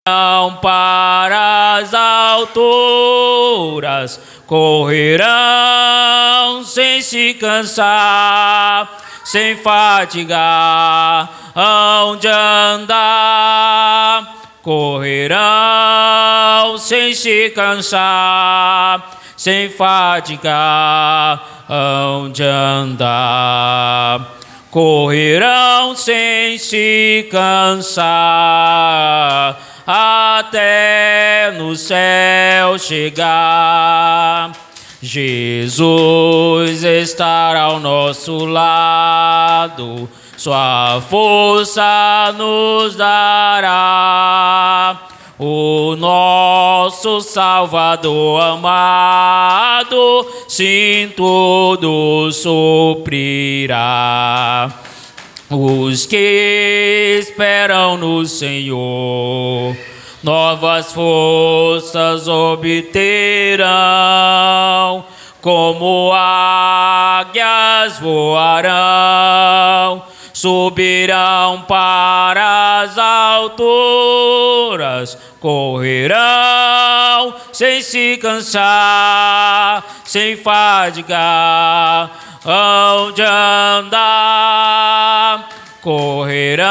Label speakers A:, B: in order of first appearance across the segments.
A: para as alturas, correrão sem se cansar, sem fatigar, hão de andar. Correrão sem se cansar, sem fatigar, hão de andar. Correrão sem se cansar, até no céu chegar. Jesus estará ao nosso lado, sua força nos dará. O nosso Salvador amado, sim, tudo suprirá. Os que esperam no Senhor, novas forças obterão, como águias voarão, subirão para as alturas, correrão sem se cansar, sem fadigar, hão de andar. Correrão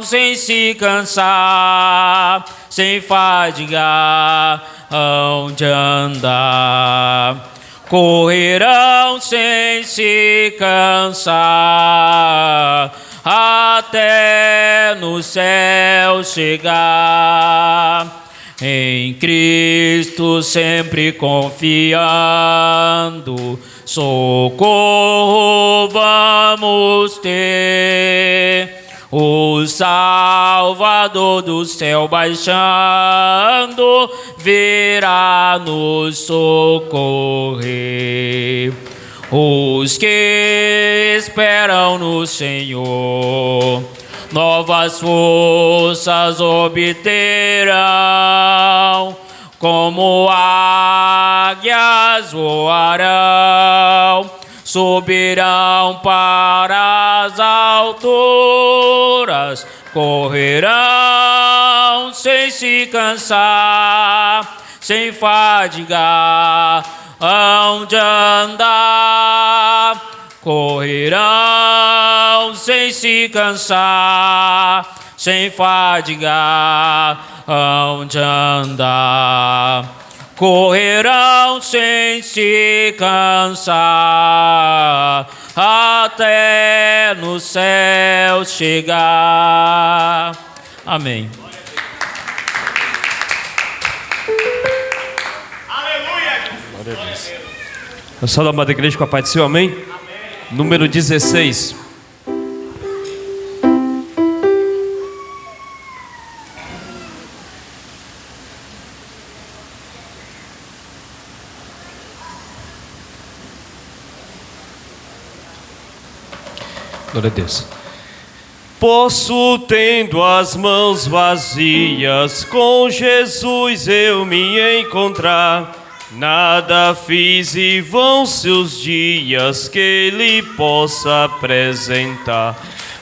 A: sem se cansar, sem fadigar, hão de andar. Correrão sem se cansar, até no céu chegar. Em Cristo sempre confiando, socorro vamos ter. O Salvador do céu baixando, virá nos socorrer. Os que esperam no Senhor, novas forças obterão, como águias voarão, subirão para as alturas, correrão sem se cansar, sem fadigar, hão de andar. Correrão sem se cansar, sem fadigar, hão de andar. Correrão sem se cansar, até no céu chegar. Amém.
B: Aleluia!
C: Glória a Deus. Eu sou da amada igreja com a paz do Senhor, amém? Número 16. Glória a Deus. Posso, tendo as mãos vazias, com Jesus eu me encontrar. Nada fiz e vão seus dias que Ele possa apresentar.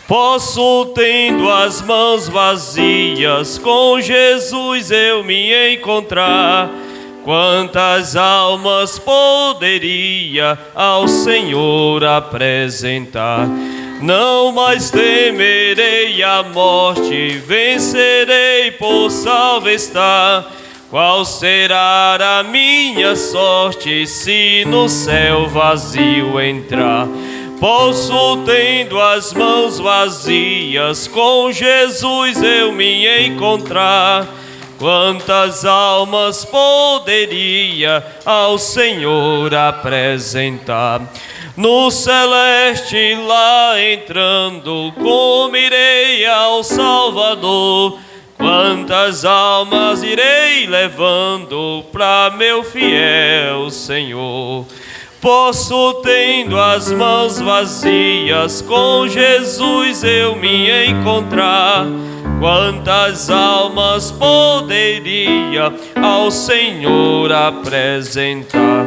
C: Posso, tendo as mãos vazias, com Jesus eu me encontrar. Quantas almas poderia ao Senhor apresentar? Não mais temerei a morte, vencerei por salvo estar. Qual será a minha sorte se no céu vazio entrar? Posso, tendo as mãos vazias, com Jesus eu me encontrar. Quantas almas poderia ao Senhor apresentar? No celeste lá entrando, como irei ao Salvador? Quantas almas irei levando para meu fiel Senhor? Posso, tendo as mãos vazias, com Jesus eu me encontrar. Quantas almas poderia ao Senhor apresentar?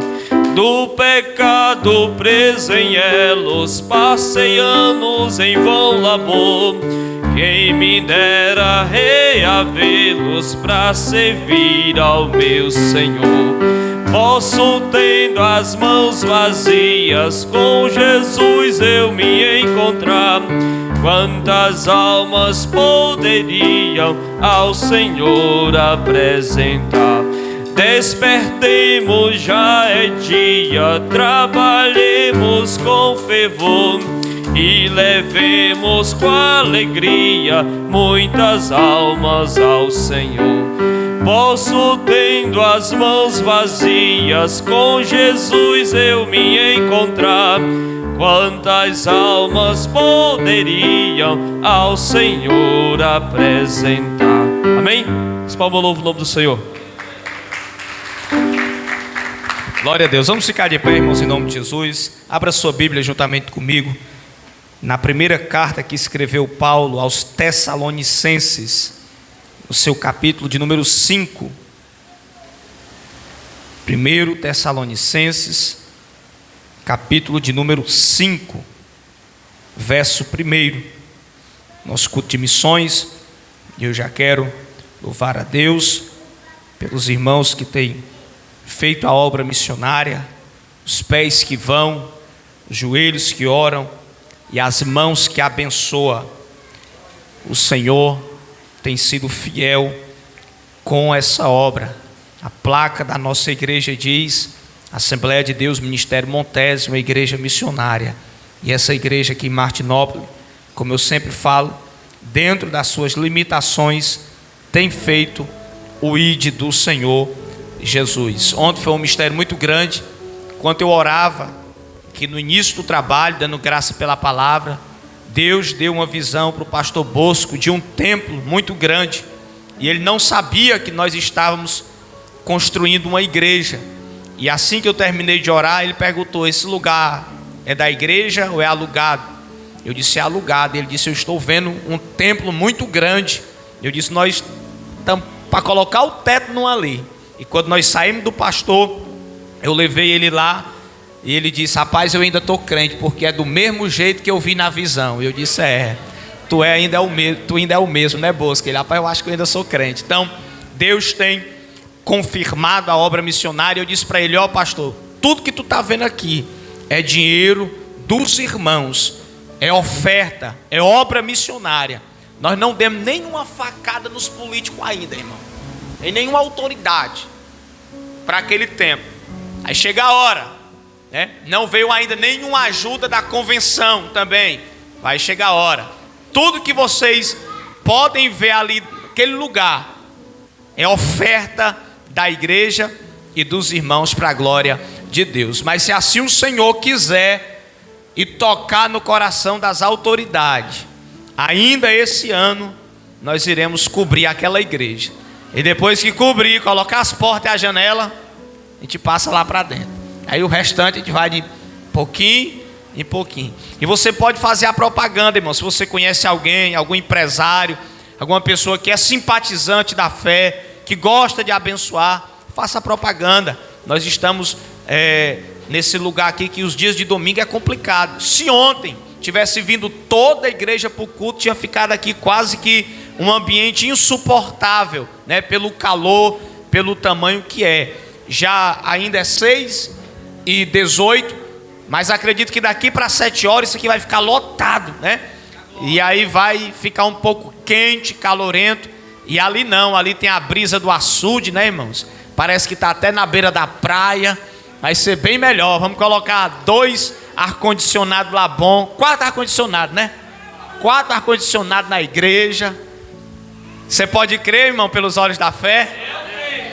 C: Do pecado preso em elos, passei anos em vão labor. Quem me dera reavê-los para servir ao meu Senhor. Posso, tendo as mãos vazias, com Jesus eu me encontrar. Quantas almas poderiam ao Senhor apresentar? Despertemos, já é dia, trabalhemos com fervor e levemos com alegria muitas almas ao Senhor. Posso, tendo as mãos vazias, com Jesus eu me encontrar. Quantas almas poderiam ao Senhor apresentar? Amém? Palma, louva o nome do Senhor.
B: Glória a Deus. Vamos ficar de pé, irmãos, em nome de Jesus. Abra sua Bíblia juntamente comigo na primeira carta que escreveu Paulo aos Tessalonicenses, no seu capítulo de número 5. 1 Tessalonicenses, capítulo de número 5, verso 1. Nosso culto de missões. E eu já quero louvar a Deus pelos irmãos que têm feito a obra missionária, os pés que vão, os joelhos que oram e as mãos que abençoam. O Senhor tem sido fiel com essa obra. A placa da nossa igreja diz: Assembleia de Deus, Ministério Montésio, uma igreja missionária. E essa igreja aqui em Martinópolis, como eu sempre falo, dentro das suas limitações, tem feito o ID do Senhor Jesus. Ontem foi um mistério muito grande. Enquanto eu orava, que no início do trabalho, dando graça pela palavra, Deus deu uma visão para o pastor Bosco de um templo muito grande. E ele não sabia que nós estávamos construindo uma igreja. E assim que eu terminei de orar, ele perguntou: esse lugar é da igreja ou é alugado? Eu disse: é alugado. Ele disse: eu estou vendo um templo muito grande. Eu disse: nós estamos para colocar o teto numa ali. E quando nós saímos do pastor, eu levei ele lá. E ele disse: rapaz, eu ainda estou crente, porque é do mesmo jeito que eu vi na visão. E eu disse: tu ainda é o mesmo, né, Bosco? Ele: rapaz, eu acho que eu ainda sou crente. Então, Deus tem confirmado a obra missionária. Eu disse para ele: ó, pastor, tudo que tu está vendo aqui é dinheiro dos irmãos, é oferta, é obra missionária. Nós não demos nenhuma facada nos políticos ainda, irmão, em nenhuma autoridade para aquele tempo. Aí chega a hora, né? Não veio ainda nenhuma ajuda da convenção também. Vai chegar a hora. Tudo que vocês podem ver ali naquele lugar é oferta da igreja e dos irmãos para a glória de Deus. Mas se assim o Senhor quiser e tocar no coração das autoridades, ainda esse ano nós iremos cobrir aquela igreja. E depois que cobrir, colocar as portas e a janela, a gente passa lá para dentro. Aí o restante a gente vai de pouquinho em pouquinho. E você pode fazer a propaganda, irmão. Se você conhece alguém, algum empresário, alguma pessoa que é simpatizante da fé, que gosta de abençoar, faça a propaganda. Nós estamos nesse lugar aqui que os dias de domingo é complicado. Se ontem tivesse vindo toda a igreja para o culto, tinha ficado aqui quase que um ambiente insuportável, né? Pelo calor, pelo tamanho que é. Já ainda é 6h18, mas acredito que daqui para 7 horas isso aqui vai ficar lotado, né? E aí vai ficar um pouco quente, calorento. E ali não, ali tem a brisa do açude, né, irmãos? Parece que está até na beira da praia. Vai ser bem melhor. Vamos colocar 2 ar-condicionados lá bom. 4 ar-condicionados, né? 4 ar-condicionados na igreja. Você pode crer, irmão, pelos olhos da fé?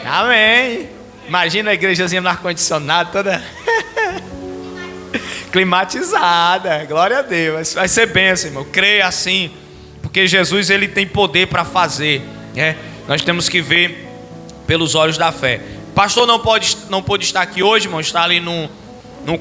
B: Amém. Imagina a igrejazinha no ar-condicionado toda climatizada. Glória a Deus. Vai ser bênção, irmão. Creia assim, porque Jesus, ele tem poder para fazer, né? Nós temos que ver pelos olhos da fé. Pastor não pode estar aqui hoje, irmão. Está ali num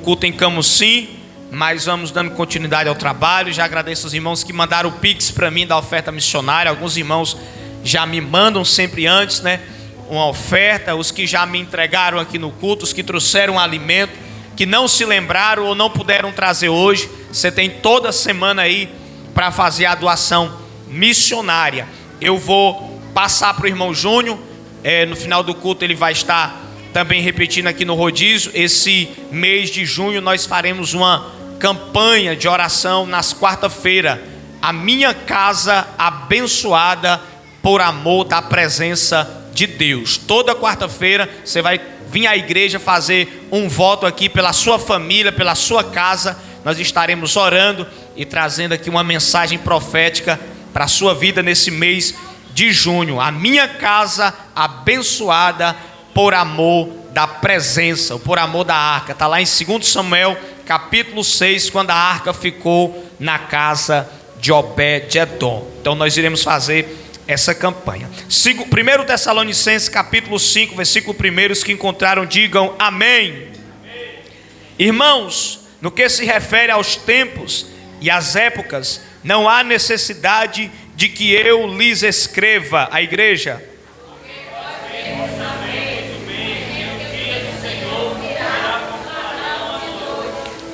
B: culto em Camusim. Mas vamos dando continuidade ao trabalho. Já agradeço os irmãos que mandaram o Pix para mim da oferta missionária. Alguns irmãos já me mandam sempre antes, né, uma oferta. Os que já me entregaram aqui no culto, os que trouxeram alimento, que não se lembraram ou não puderam trazer hoje, você tem toda semana aí para fazer a doação missionária. Eu vou passar para o irmão Júnior, no final do culto ele vai estar também repetindo aqui no rodízio. Esse mês de junho nós faremos uma campanha de oração nas quarta-feiras. A minha casa abençoada por amor da presença de Deus. Toda quarta-feira você vai vir à igreja fazer um voto aqui pela sua família, pela sua casa. Nós estaremos orando e trazendo aqui uma mensagem profética para a sua vida nesse mês de junho. A minha casa abençoada por amor da presença, por amor da arca. Está lá em 2 Samuel capítulo 6, quando a arca ficou na casa de Obed-edom. Então nós iremos fazer essa campanha. 1 Tessalonicenses capítulo 5, versículo 1, os que encontraram digam amém. Amém. Irmãos, no que se refere aos tempos e às épocas, não há necessidade de que eu lhes escreva. A igreja.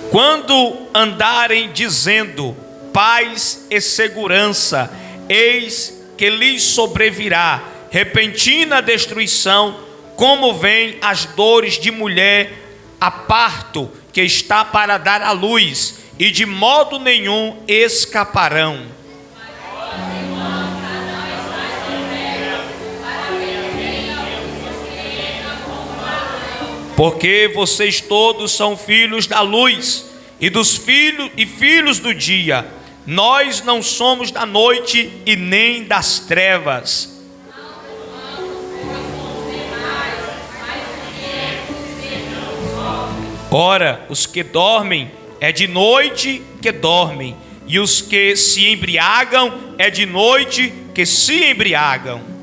B: Quando andarem dizendo paz e segurança, eis que lhes sobrevirá repentina destruição, como vem as dores de mulher a parto que está para dar à luz, e de modo nenhum escaparão. Porque vocês todos são filhos da luz e dos filhos do dia. Nós não somos da noite e nem das trevas. Ora, os que dormem é de noite que dormem, e os que se embriagam é de noite que se embriagam.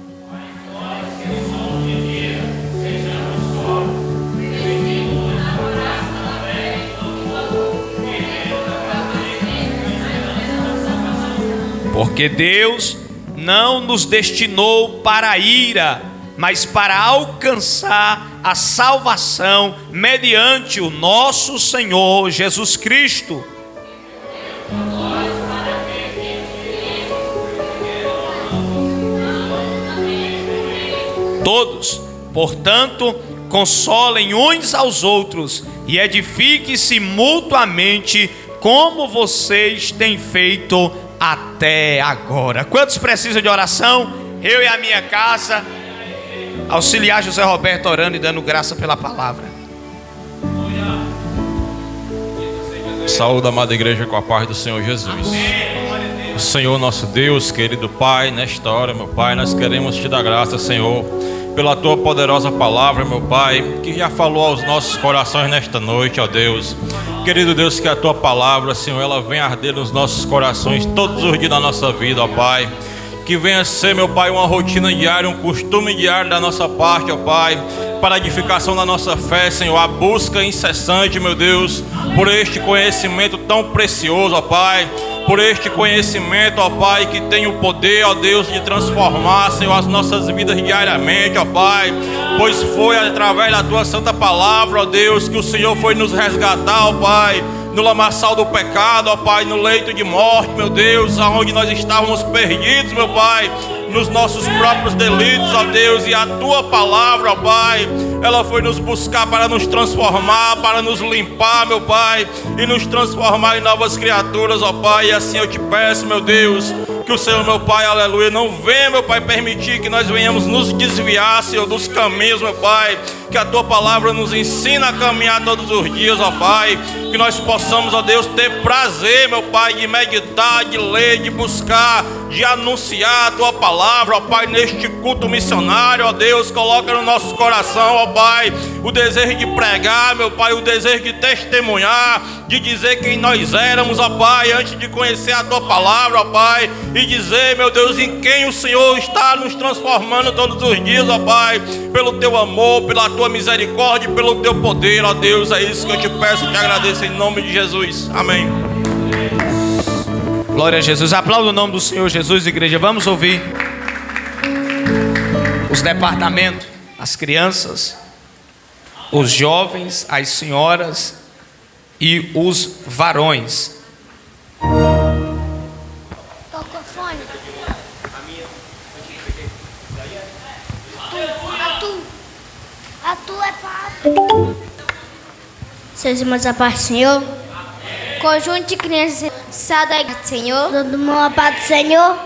B: Porque Deus não nos destinou para a ira, mas para alcançar a salvação mediante o nosso Senhor Jesus Cristo. Todos, portanto, consolem uns aos outros e edifiquem-se mutuamente, como vocês têm feito até agora. Quantos precisam de oração? Eu e a minha casa. Auxiliar José Roberto orando e dando graça pela palavra.
D: Saúde, amada igreja, com a paz do Senhor Jesus. O Senhor nosso Deus, querido Pai, nesta hora, meu Pai, nós queremos te dar graça, Senhor, pela tua poderosa palavra, meu Pai, que já falou aos nossos corações nesta noite, ó Deus. Querido Deus, que a tua palavra, Senhor, ela venha arder nos nossos corações todos os dias da nossa vida, ó Pai. Que venha ser, meu Pai, uma rotina diária, um costume diário da nossa parte, ó Pai, para a edificação da nossa fé, Senhor, a busca incessante, meu Deus, por este conhecimento tão precioso, ó Pai, por este conhecimento, ó Pai, que tem o poder, ó Deus, de transformar, Senhor, as nossas vidas diariamente, ó Pai, pois foi através da tua santa palavra, ó Deus, que o Senhor foi nos resgatar, ó Pai, no lamaçal do pecado, ó Pai, no leito de morte, meu Deus, aonde nós estávamos perdidos, meu Pai, nos nossos próprios delitos, ó Deus, e a tua palavra, ó Pai, ela foi nos buscar para nos transformar, para nos limpar, meu Pai, e nos transformar em novas criaturas, ó Pai. E assim eu te peço, meu Deus, que o Senhor, meu Pai, aleluia, não venha, meu Pai, permitir que nós venhamos nos desviar, Senhor, dos caminhos, meu Pai, que a tua palavra nos ensina a caminhar todos os dias, ó Pai, que nós possamos, ó Deus, ter prazer, meu Pai, de meditar, de ler, de buscar, de anunciar a tua palavra, ó Pai, neste culto missionário, ó Deus, coloca no nosso coração, ó Pai, o desejo de pregar, meu Pai, o desejo de testemunhar, de dizer quem nós éramos, ó Pai, antes de conhecer a tua palavra, ó Pai, e dizer, meu Deus, em quem o Senhor está nos transformando todos os dias, ó Pai, pelo teu amor, pela tua misericórdia, pelo teu poder, ó Deus. É isso que eu te peço e te agradeço em nome de Jesus. Amém.
B: Glória a Jesus. Aplauda o nome do Senhor Jesus, igreja. Vamos ouvir os departamentos, as crianças, os jovens, as senhoras e os varões.
E: Toca o fone. Atu é pato. Seus irmãos, a paz do Senhor. Conjunto de crianças, sada do Senhor. Todo mundo, a paz do Senhor.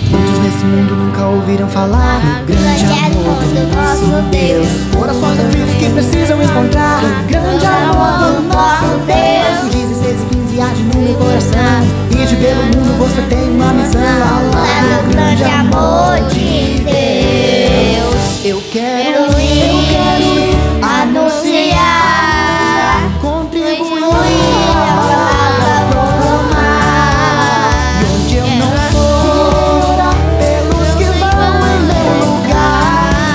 F: Muitos nesse mundo nunca ouviram falar do grande amor do nosso Deus. Corações aflitos que precisam encontrar o grande amor do nosso Deus. 16 e 15 arde no meu coração. E pelo mundo você tem uma missão. Falar do grande amor de Deus. Eu quero ir anunciar, contribuir a palavra proclamar. E onde eu não for, pelos que vão em meu lugar,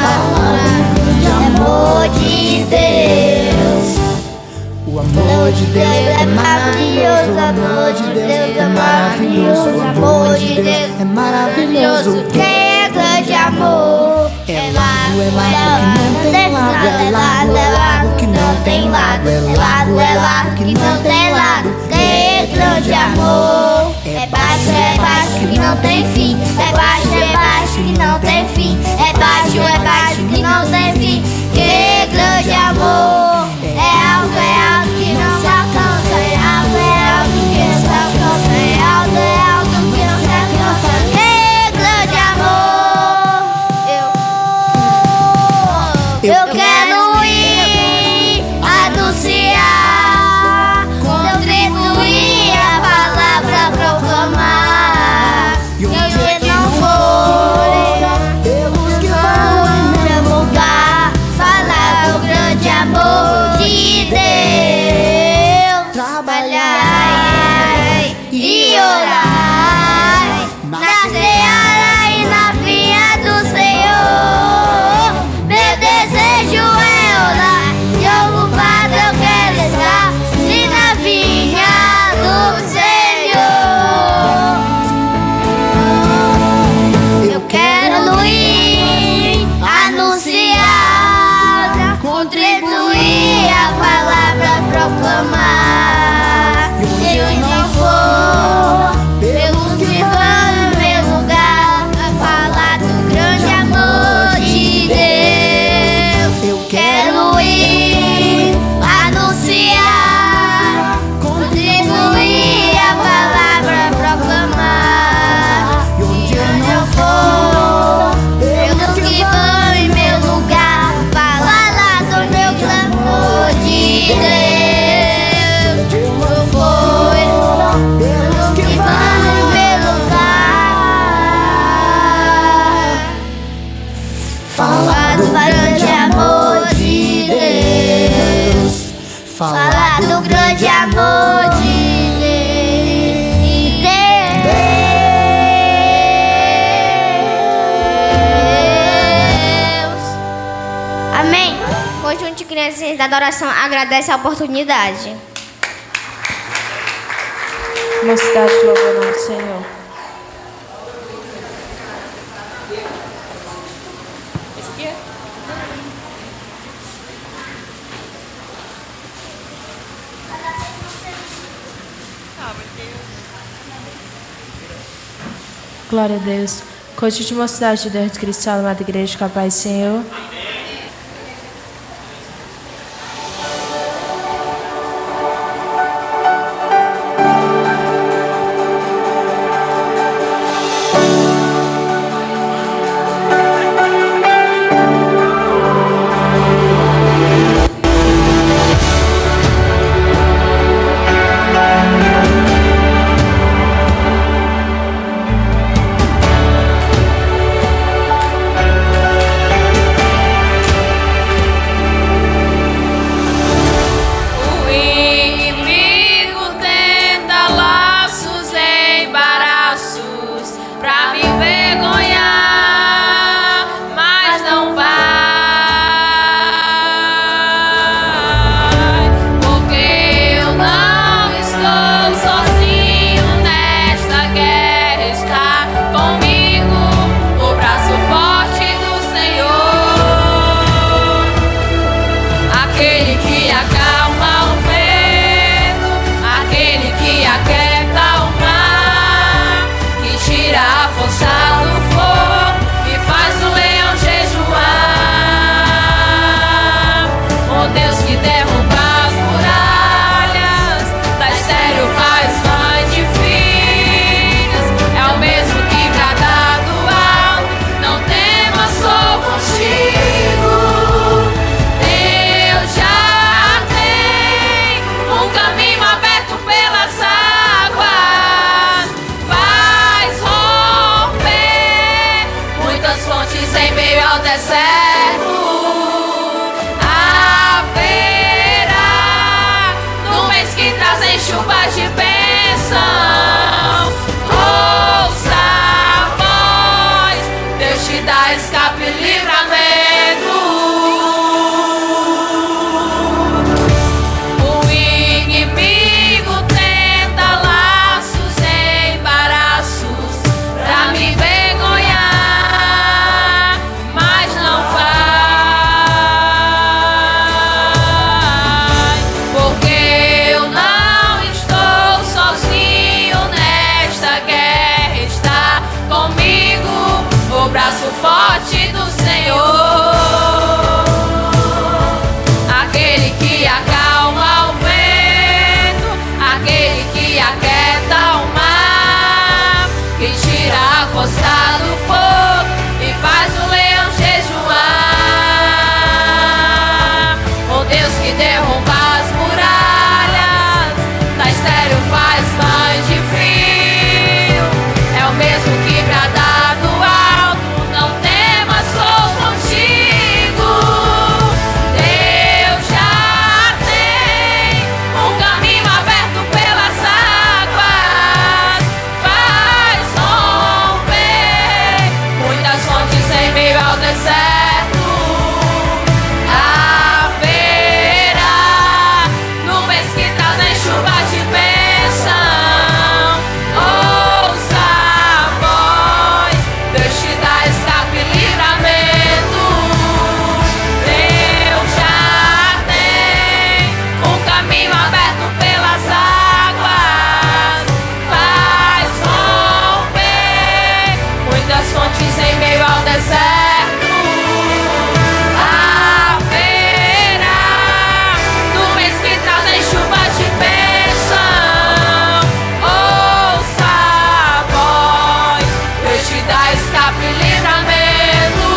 F: falar do grande amor de Deus. O amor de Deus é maravilhoso, o amor de Deus é maravilhoso, o amor de Deus é maravilhoso. Quem é grande amor? É lago que não tem lago, é lago que não tem lago. Quem é grande amor? É baixo que não tem fim, é baixo que não tem fim, é baixo que não tem fim. Quem é grande amor? É algo que não se alcança, é algo que não se alcança, é algo que não se alcança. Quem é grande amor? Eu quero ir anunciar, contribuir a palavra proclamar. E onde não for, pelos que vão em meu lugar, falar do grande amor de Deus. Trabalhar e orar na seara e na vinha do Senhor. Meu desejo é orar e ocupado eu quero estar, se na vinha do Senhor. Eu quero ir anunciar, contribuir a palavra proclamar. E eu não for, pelos que vão no meu lugar, falar do grande amor de Deus. Eu quero ir anunciar, contribuir a palavra proclamar. E onde eu não for, pelos que vão em meu lugar, falar do meu clamor de Deus. Eu vou, pelos que vão em meu lugar, falar do grande amor de Deus. Falar do grande amor de Deus. Amém. Conjunto de crianças da adoração agradece a oportunidade.
G: Mocidade, louva o nome do Senhor. Glória a Deus. Conjunto de Mocidade de Deus Cristo, amada igreja, com a paz do Senhor.
H: deserto. Haverá nuvens que trazem chuvas de bênção. Ouça a voz, Deus te dá escape e livramento. O inimigo tenta laços e embaraços pra me envergonhar, mas não vai, porque eu não estou sozinho nesta guerra, está comigo o braço forte do Senhor. Aquele que acalma o vento, aquele que aquieta o mar, que tira a força do fogo e faz o leão jejuar. O Deus que derruba as muralhas, da estéreo faz banho de frio, é o mesmo que brada do alto, não temas, sou contigo. Deus já tem um caminho aberto pelas águas, faz romper muitas fontes em meio ao deserto. Haverá nuvens que trazem chuvas de bênção. Ouça a voz, Deus te dá escape e livramento. Deus já tem um caminho aberto pelas águas, faz romper muitas fontes em meio ao deserto. Haverá nuvens que trazem chuvas de bênção. Ouça a voz, Deus te dá escape e livramento.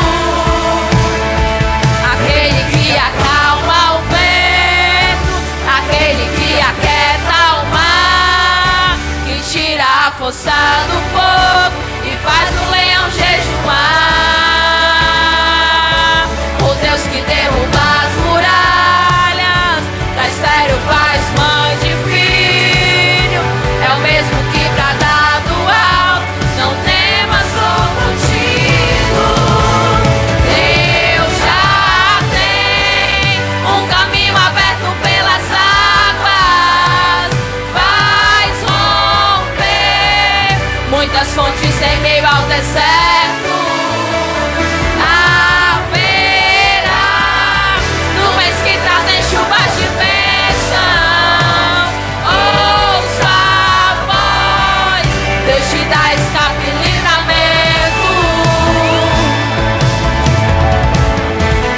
H: Aquele que acalma o vento, aquele que aquieta o mar, que tira a força do fogo e faz o leão jejuar. O Deus que derruba as muralhas, da estéreo faz mãe de filho, é o mesmo que brada do alto, não temas, sou contigo. Deus já tem um caminho aberto pelas águas, faz romper muitas fontes em meio ao deserto. Haverá nuvens que trazem chuvas de bênção. Ouça a voz, Deus te dá escape e livramento.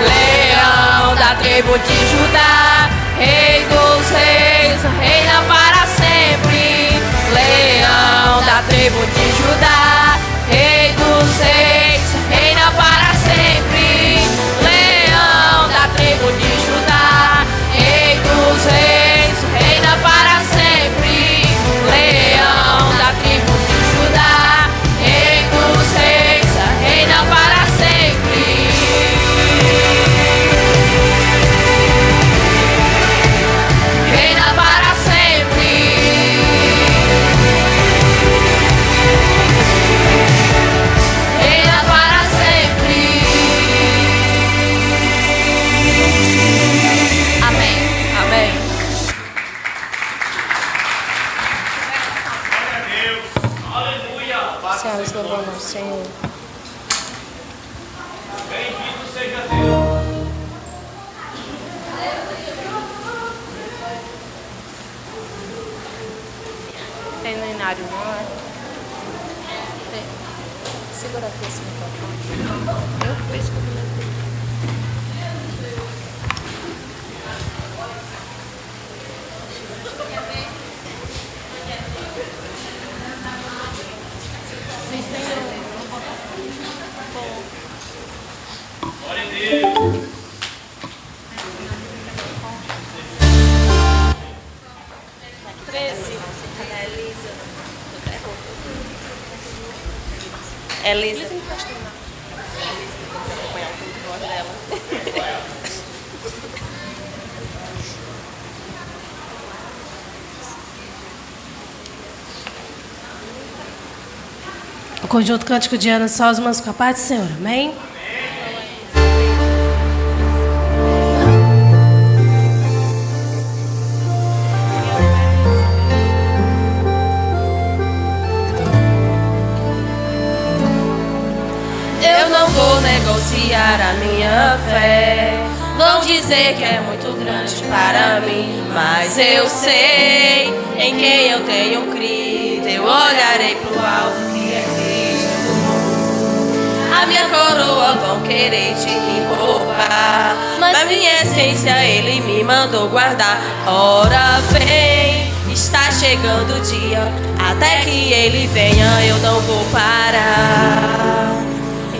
H: Leão da tribo de Judá, Rei dos reis, reina para sempre. Leão da tribo de Judá, Rei dos reis, reina para sempre. Leão da tribo de Judá, Rei dos reis, reina para sempre. Leão da tribo de Judá, Rei dos reis, reina para sempre. Reina para sempre. Reina para sempre. Amém. Amém.
G: Senhoras, louvamos ao Senhor. Tem lenário, não é? Tem. Segura aqui esse microfone. Eu penso que eu
I: Elisa. O conjunto cântico de Ana, só os irmãos com a paz do Senhor, amém?
H: Eu não vou negociar a minha fé. Vão dizer que é muito grande para mim, mas eu sei em quem eu tenho crido. Eu olharei pro alto que é Cristo. A minha coroa vão querer te me roubar, mas minha essência Ele me mandou guardar. Ora vem, está chegando o dia, até que Ele venha eu não vou parar.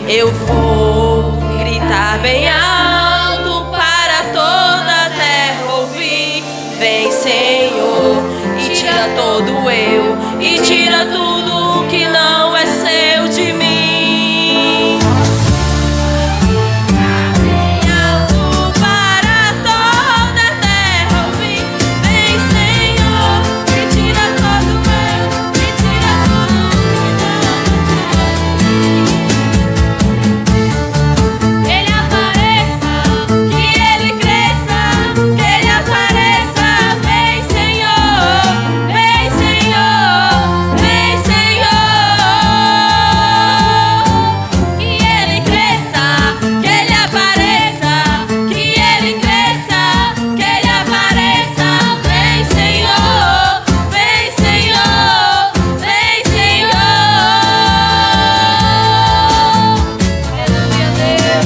H: Eu vou gritar bem alto para toda a terra ouvir. Vem, Senhor, e tira todo eu, e tira tudo que não é seu de mim. Bem alto para toda a terra ouvir. Vem, Senhor, e tira todo eu, e tira tudo que não é seu. Ele apareça, que Ele cresça, que Ele apareça. Vem, Senhor, vem, Senhor, vem, Senhor. Que Ele cresça, que Ele apareça, que Ele cresça, que Ele apareça. Vem, Senhor, vem, Senhor, vem, Senhor. Aleluia, Deus.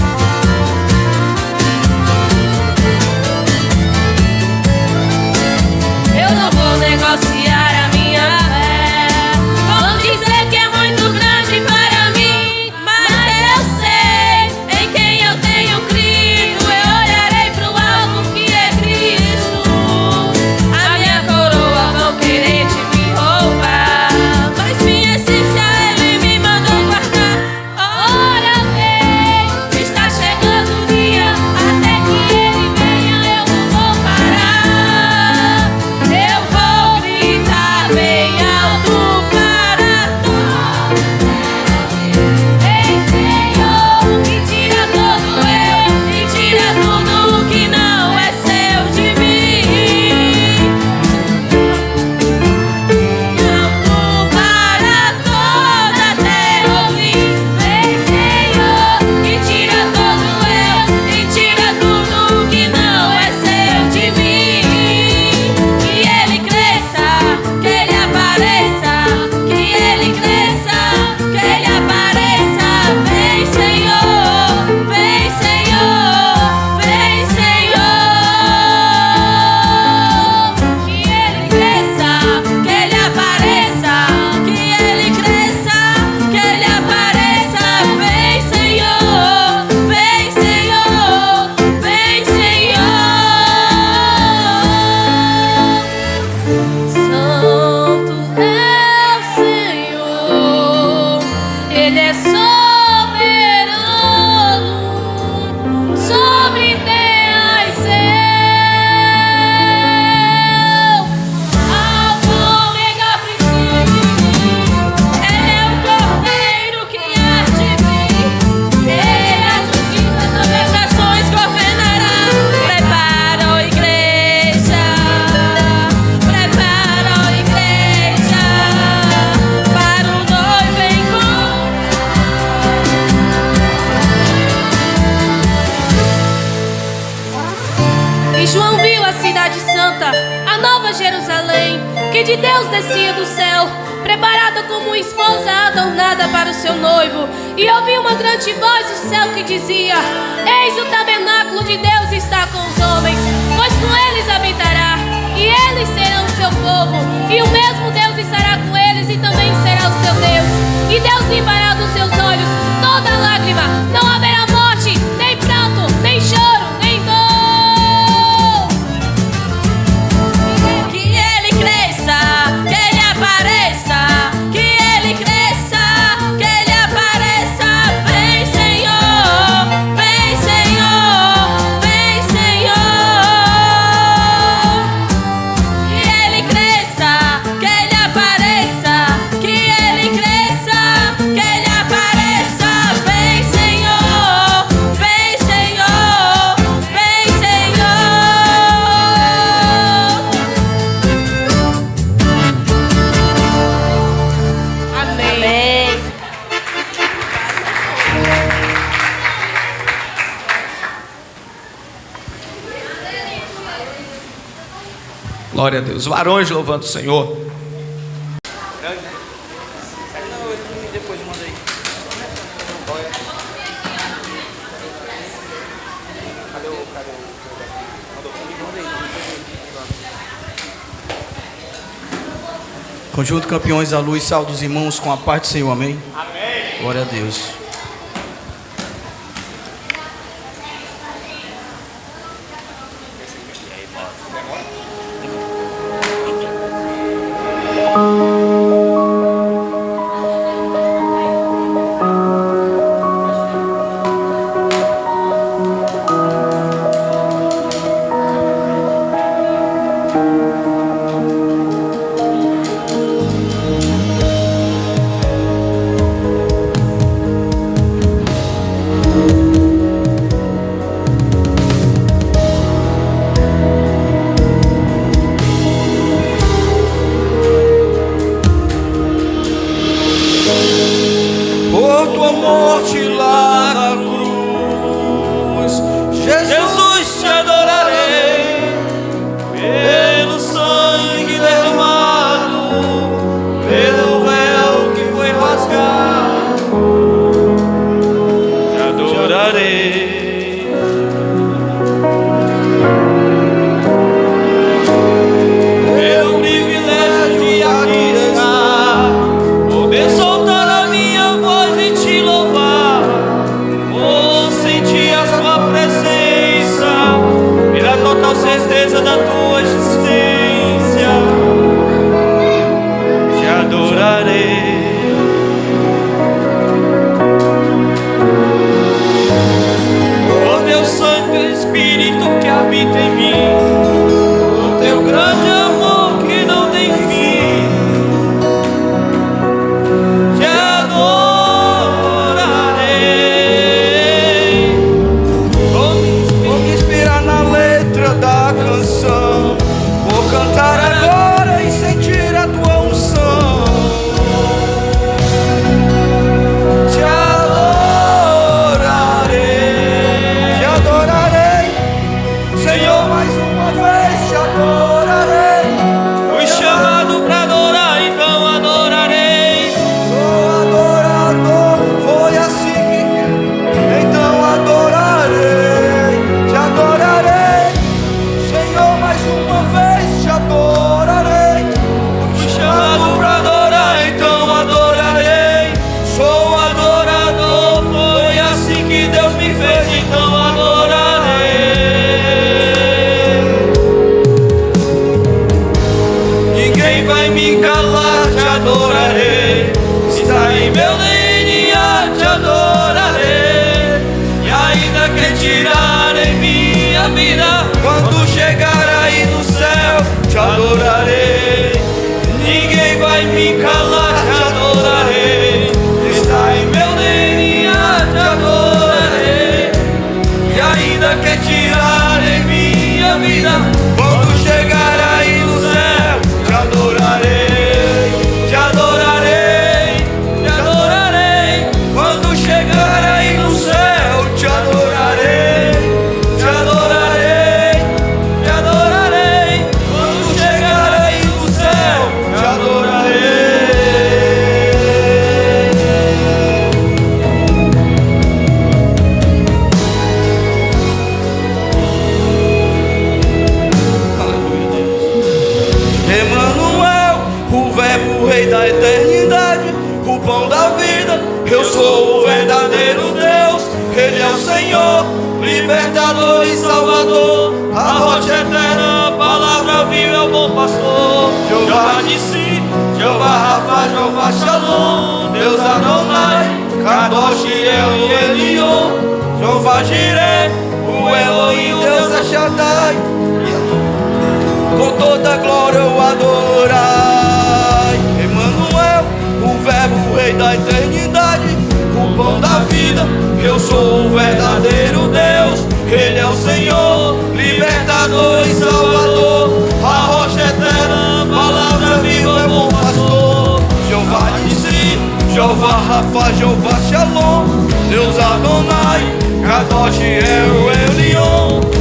H: Eu não vou negociar a minha fé. Vão dizer que é muito grande para mim, mas eu sei em quem eu tenho crido. Eu olharei pro alto que é Cristo. A minha coroa vão querer te me roubar, mas minha essência Ele me mandou guardar. Ora vem, está chegando o dia, até que Ele venha eu não vou parar. Eu vou gritar bem alto para todos. Ei, Senhor, e tira todo eu, e tira tudo que não é seu de mim. Alto para toda a terra ouvir. Vem, Senhor, e tira todo eu, e tira tudo que não é seu de mim. Que Ele cresça, que Ele apareça, que Ele cresça, que Ele apareça. Vem, Senhor, vem, Senhor, vem, Senhor. Que Ele cresça, que Ele apareça, que Ele cresça, que Ele apareça. Vem, Senhor, vem, Senhor, vem, Senhor. Santo é o Senhor, Ele é soberano sobre terra e céu. Alfa, ômega, princípio, Ele é o Cordeiro que há de vir. Ele a justiça sobre as nações governará. Prepara, ó igreja, prepara, ó igreja, para o noivo encontro. E João viu a cidade santa, a nova Jerusalém, que de Deus descia do céu, preparada como uma esposa adornada para o seu noivo. E ouviu uma grande voz do céu que dizia: Eis o tabernáculo de Deus está com os homens, pois com eles habitará, e eles serão o seu povo, e o mesmo Deus estará com eles e também será o seu Deus. E Deus limpará dos seus olhos toda lágrima, não haverá morte, nem pranto, nem choro, nem dor. Que Ele cresça, que Ele apareça, que Ele cresça, que Ele apareça. Vem, Senhor.
B: Glória a Deus. Varões louvando o Senhor.
J: Conjunto Campeões da Luz, salve os irmãos com a paz do Senhor, amém?
B: Amém.
J: Glória a Deus.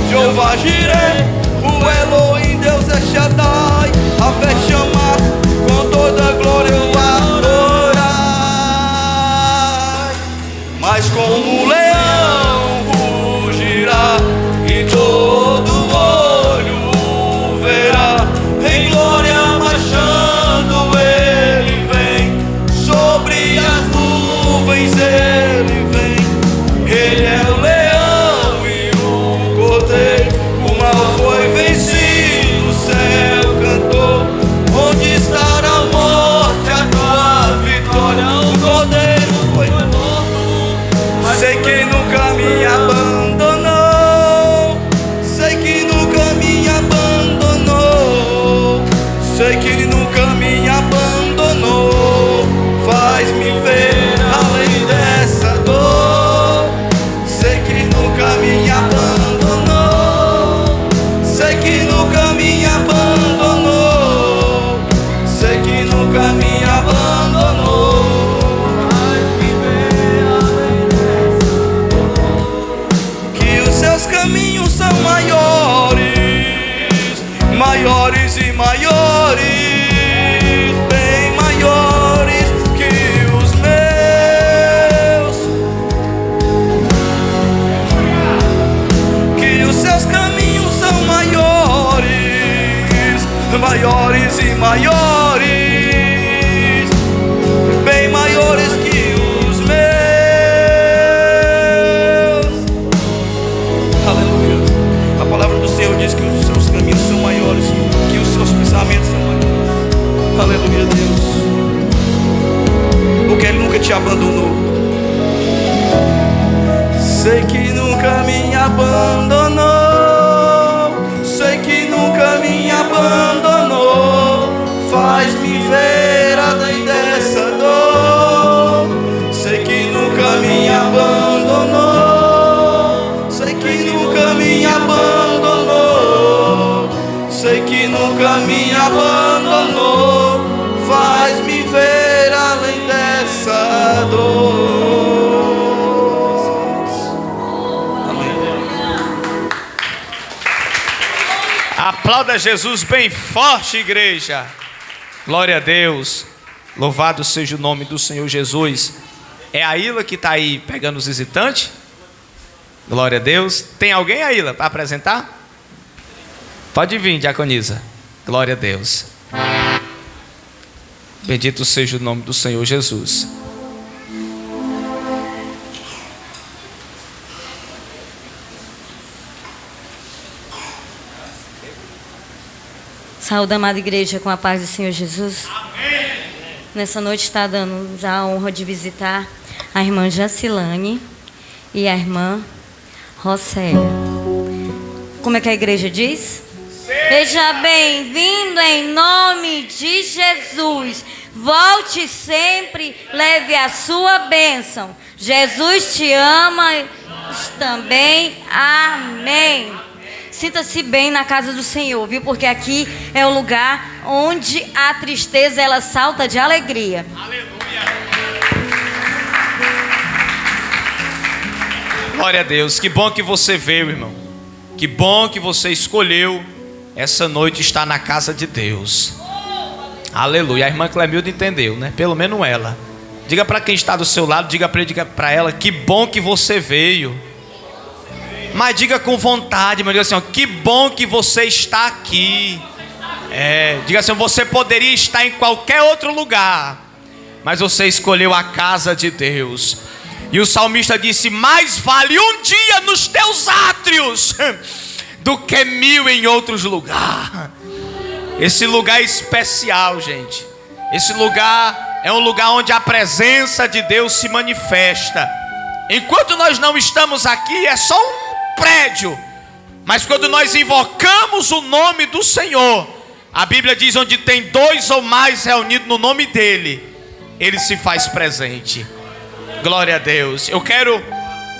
J: Jeová Jireh, o Elohim, Deus é Shaddai. a fé chamar, com toda glória eu adorar. Mas como um leão rugirá e todo olho o verá, em glória marchando ele vem, sobre as nuvens ele vem. Ele é o leão e o cordeiro, o mal foi vencido, o céu cantou. Onde estará a morte, a tua vitória? O cordeiro foi morto, sei que nunca me abandonou, sei que nunca me abandonou, sei que nunca me abandonou. Faz-me ver além dessa dor, sei que nunca me abandonou, sei que nunca me abandonou, sei que nunca me abandonou. Faz-me ver além dessa dor, que os seus caminhos são maiores, maiores e maiores, bem maiores que os meus. Que os seus caminhos são maiores, maiores e maiores, bem maiores que os meus. Aleluia. A palavra do Senhor diz que os seus caminhos são maiores, que os seus pensamentos são maiores. Aleluia, Deus. Porque Ele nunca te abandonou. Sei que nunca me abandonou, sei que nunca me abandonou. Faz-me ver além dessa dor, sei que nunca me abandonou, sei que nunca me abandonou, sei que nunca me abandonou. Faz-me ver além dessa dor.
B: Aplauda Jesus bem forte, igreja. Glória a Deus. Louvado seja o nome do Senhor Jesus. É a Ilha que está aí pegando os visitantes? Glória a Deus. Tem alguém, a Ilha, para apresentar? Pode vir, diaconisa. Glória a Deus. Bendito seja o nome do Senhor Jesus.
K: Saúde, amada igreja, com a paz do Senhor Jesus. Amém. Nessa noite está dando a honra de visitar a irmã Jacilane e a irmã Rocélia. Como é que a igreja diz? Seja bem-vindo em nome de Jesus. Volte sempre, leve a sua bênção. Jesus te ama também. Amém. Sinta-se bem na casa do Senhor, viu? Porque aqui é o lugar onde a tristeza ela salta de alegria.
B: Aleluia. Glória a Deus. Que bom que você veio, irmão. Que bom que você escolheu essa noite estar na casa de Deus. Aleluia. A irmã Clemilda entendeu, né? Pelo menos ela. Diga para quem está do seu lado, diga para ela, que bom que você veio. Mas diga com vontade, mas diga assim, ó, que bom que você está aqui. Diga assim, você poderia estar em qualquer outro lugar, mas você escolheu a casa de Deus. E o salmista disse, mais vale um dia nos teus átrios do que 1000 em outros lugares. Esse lugar é especial, gente. Esse lugar é um lugar onde a presença de Deus se manifesta. Enquanto nós não estamos aqui, é só um prédio, mas quando nós invocamos o nome do Senhor, a Bíblia diz, onde tem 2 ou mais reunidos no nome dele, ele se faz presente. Glória a Deus. Eu quero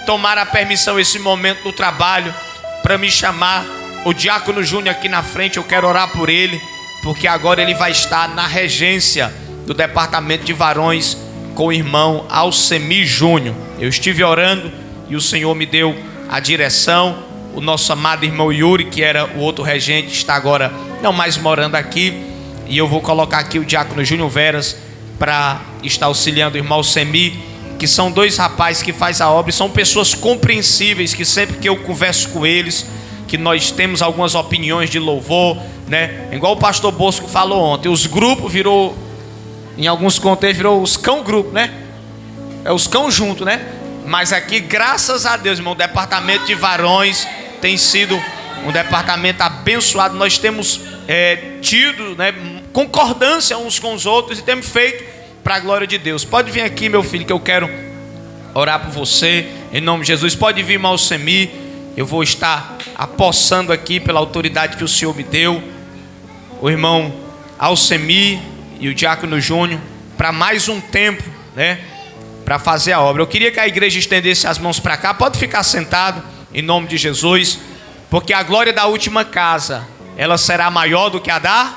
B: tomar a permissão esse momento do trabalho para me chamar o diácono Júnior aqui na frente. Eu quero orar por ele, porque agora ele vai estar na regência do departamento de varões com o irmão Alcemir Júnior. Eu estive orando e o Senhor me deu a direção. O nosso amado irmão Yuri, que era o outro regente, está agora não mais morando aqui. e eu vou colocar aqui o diácono Júnior Veras para estar auxiliando o irmão Semi, que são dois rapazes que fazem a obra e são pessoas compreensíveis, que sempre que eu converso com eles, que nós temos algumas opiniões de louvor, né? Igual o pastor Bosco falou ontem, os grupos virou, em alguns contextos virou os cão grupo, né? É os cão junto, né? Mas aqui, graças a Deus, irmão, o departamento de varões tem sido um departamento abençoado. Nós temos tido, né, concordância uns com os outros e temos feito para a glória de Deus. Pode vir aqui, meu filho, que eu quero orar por você, em nome de Jesus. Pode vir, irmão Semi, eu vou estar apossando aqui pela autoridade que o Senhor me deu, o irmão Alcemi e o diácono Júnior, para mais um tempo, né, para fazer a obra. Eu queria que a igreja estendesse as mãos para cá. Pode ficar sentado, em nome de Jesus, porque a glória da última casa, ela será maior do que a da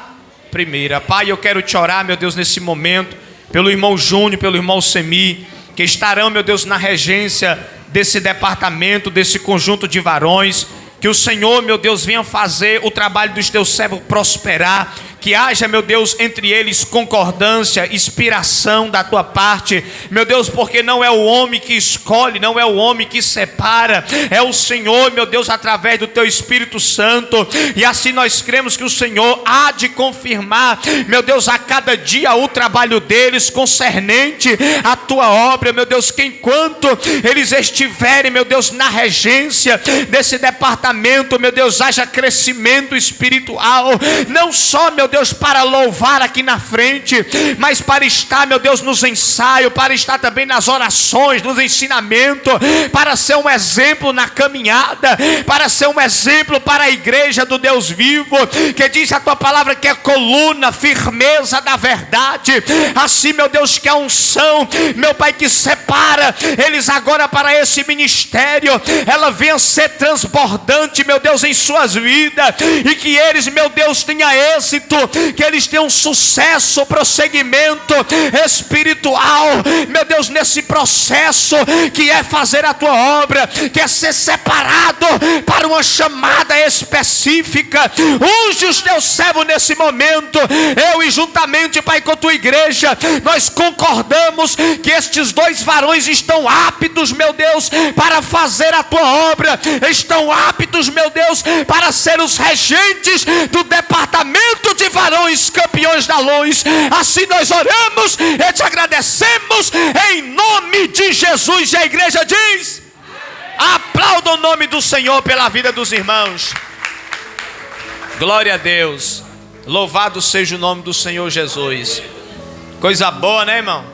B: primeira. Pai, eu quero te orar, meu Deus, nesse momento, pelo irmão Júnior, pelo irmão Semi, que estarão, meu Deus, na regência desse departamento, desse conjunto de varões. Que o Senhor, meu Deus, venha fazer o trabalho dos teus servos prosperar. Que haja, meu Deus, entre eles concordância, inspiração da tua parte, meu Deus, porque não é o homem que escolhe, não é o homem que separa, é o Senhor, meu Deus, através do teu Espírito Santo. E assim nós cremos que o Senhor há de confirmar, meu Deus, a cada dia o trabalho deles concernente à tua obra, meu Deus, que enquanto eles estiverem, meu Deus, na regência desse departamento, meu Deus, haja crescimento espiritual, não só, meu Deus, para louvar aqui na frente, mas para estar, meu Deus, nos ensaios, para estar também nas orações, nos ensinamentos, para ser um exemplo na caminhada, para ser um exemplo para a igreja do Deus vivo, que diz a tua palavra que é coluna, firmeza da verdade. Assim, meu Deus, que a unção, meu Pai, que separa eles agora para esse ministério, ela venha ser transbordante, meu Deus, em suas vidas, e que eles, meu Deus, tenham êxito, que eles tenham sucesso, prosseguimento espiritual, meu Deus, nesse processo que é fazer a tua obra, que é ser separado para uma chamada específica. Unge os teus servos nesse momento. Eu e juntamente, Pai, com a tua igreja, nós concordamos que estes dois varões estão aptos, meu Deus, para fazer a tua obra, estão aptos, meu Deus, para ser os regentes do departamento de varões campeões da luz. Assim nós oramos e te agradecemos em nome de Jesus. E a igreja diz: aplauda o nome do Senhor pela vida dos irmãos. Glória a Deus. Louvado seja o nome do Senhor Jesus. Coisa boa, né, irmão?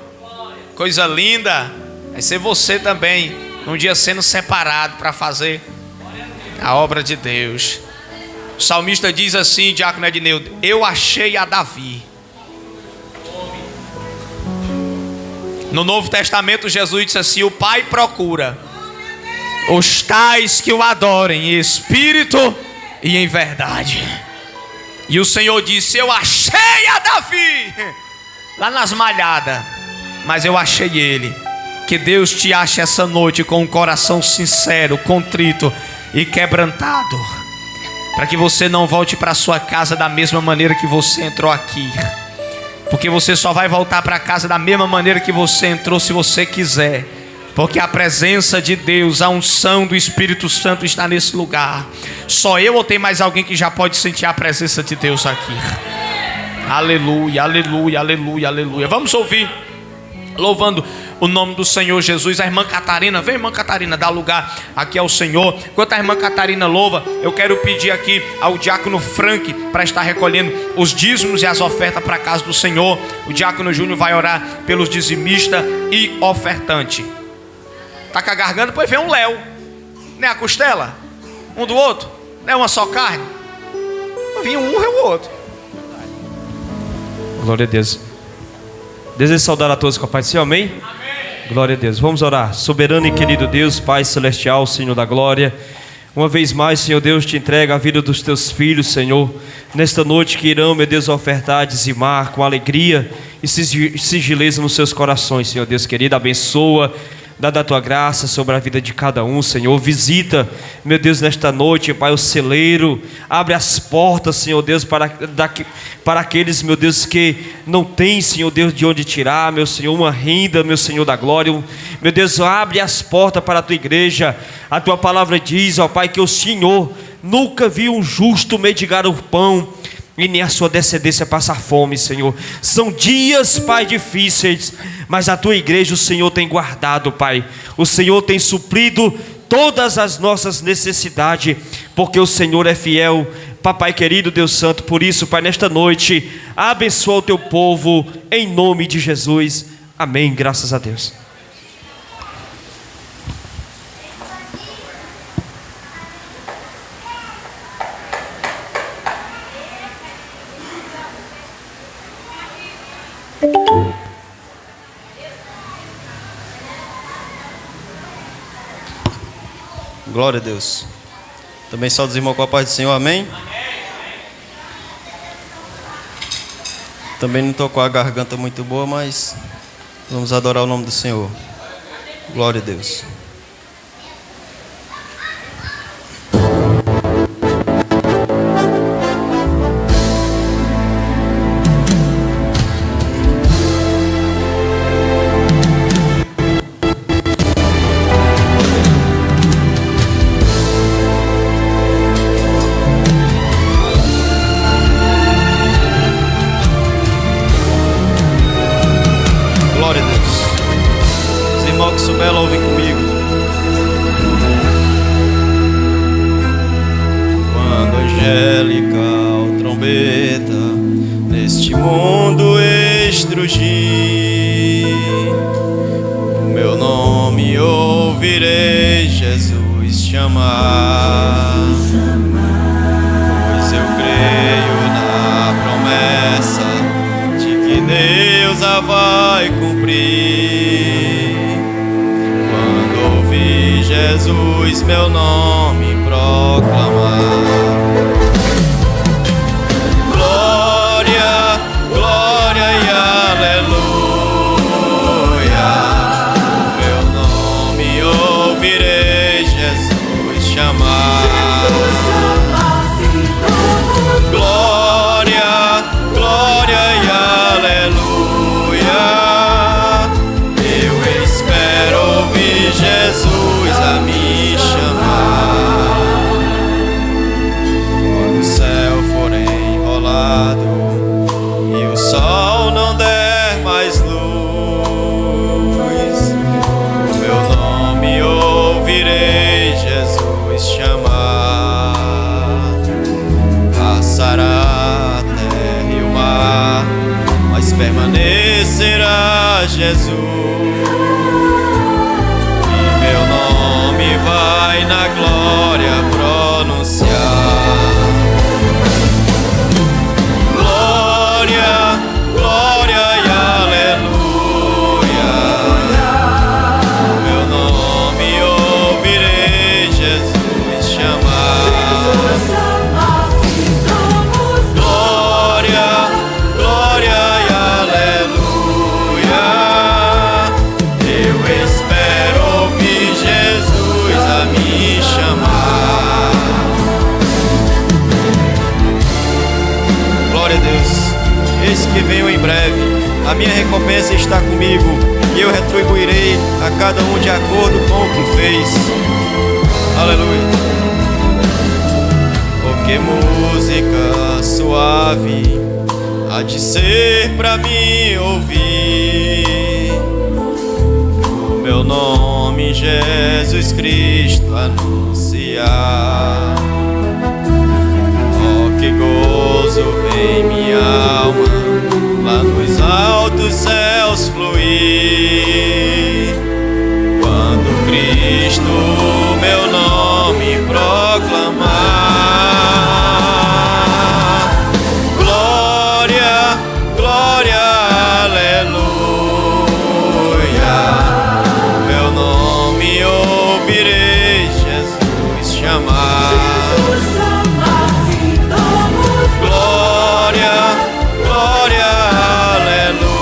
B: Coisa linda. Vai ser você também um dia sendo separado para fazer a obra de Deus. O salmista diz assim, diácono Edneudo: eu achei a Davi. No Novo Testamento, Jesus disse assim: o Pai procura os tais que o adorem em espírito e em verdade. E o Senhor disse: eu achei a Davi lá nas malhadas, mas eu achei ele. Que Deus te ache essa noite com um coração sincero, contrito e quebrantado, para que você não volte para sua casa da mesma maneira que você entrou aqui, porque você só vai voltar para casa da mesma maneira que você entrou, se você quiser, porque a presença de Deus, a unção do Espírito Santo está nesse lugar. Só eu ou tem mais alguém que já pode sentir a presença de Deus aqui? Aleluia, aleluia, aleluia, aleluia. Vamos ouvir, louvando o nome do Senhor Jesus. A irmã Catarina, vem, irmã Catarina, dá lugar aqui ao Senhor. Enquanto a irmã Catarina louva, eu quero pedir aqui ao diácono Frank para estar recolhendo os dízimos e as ofertas para a casa do Senhor. O diácono Júnior vai orar pelos dizimistas e ofertante. Tá com a garganta? Pois vem um Léo, né? A costela, um do outro, não é uma só carne. Vinha um é o outro.
C: Glória a Deus. Desejo saudar a todos com a paz do Senhor, amém? Glória a Deus. Vamos orar. Soberano e querido Deus, Pai celestial, Senhor da glória, uma vez mais, Senhor Deus, te entrega a vida dos teus filhos, Senhor, nesta noite que irão, meu Deus, ofertar, dizimar com alegria e sigileza nos seus corações, Senhor Deus querido. Abençoa dá da tua graça sobre a vida de cada um, Senhor. Visita, meu Deus, nesta noite, Pai, o celeiro. Abre as portas, Senhor Deus, para aqueles, meu Deus, que não têm, Senhor Deus, de onde tirar, meu Senhor, uma renda, meu Senhor da glória. Meu Deus, abre as portas para a tua igreja. A tua palavra diz, ó Pai, que o Senhor nunca viu um justo mendigar o pão, e nem a sua descendência passar fome, Senhor. São dias, Pai, difíceis, mas a tua igreja o Senhor tem guardado, Pai. O Senhor tem suprido todas as nossas necessidades, porque o Senhor é fiel, Papai querido, Deus Santo. Por isso, Pai, nesta noite, abençoa o teu povo, em nome de Jesus. Amém, graças a Deus.
L: Glória a Deus. Também só dos irmãos com a paz do Senhor, amém? Também não estou com a garganta muito boa, mas vamos adorar o nome do Senhor. Glória a Deus. A minha recompensa está comigo, e eu retribuirei a cada um de acordo com o que fez. Aleluia. Oh, que música suave há de ser pra mim ouvir o meu nome, Jesus Cristo, anunciar. Oh, que gozo vem minha alma lá nos altos céus fluir, quando Cristo meu nome proclamar. Glória, glória, aleluia, meu nome ouvirei Jesus chamar. Glória, glória, aleluia,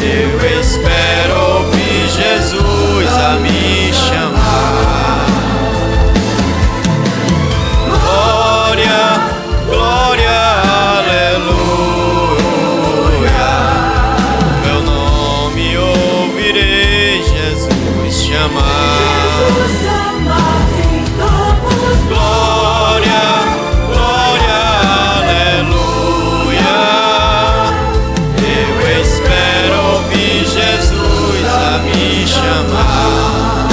L: eu espero chamar. Glória, glória, aleluia. Eu espero ouvir Jesus a me chamar.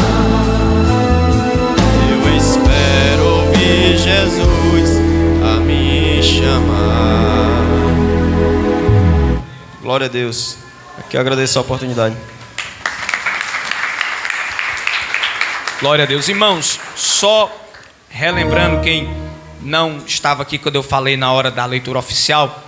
L: Eu espero ouvir Jesus a me chamar. Glória a Deus. Aqui eu agradeço a oportunidade.
B: Glória a Deus. Irmãos, só relembrando quem não estava aqui quando eu falei na hora da leitura oficial,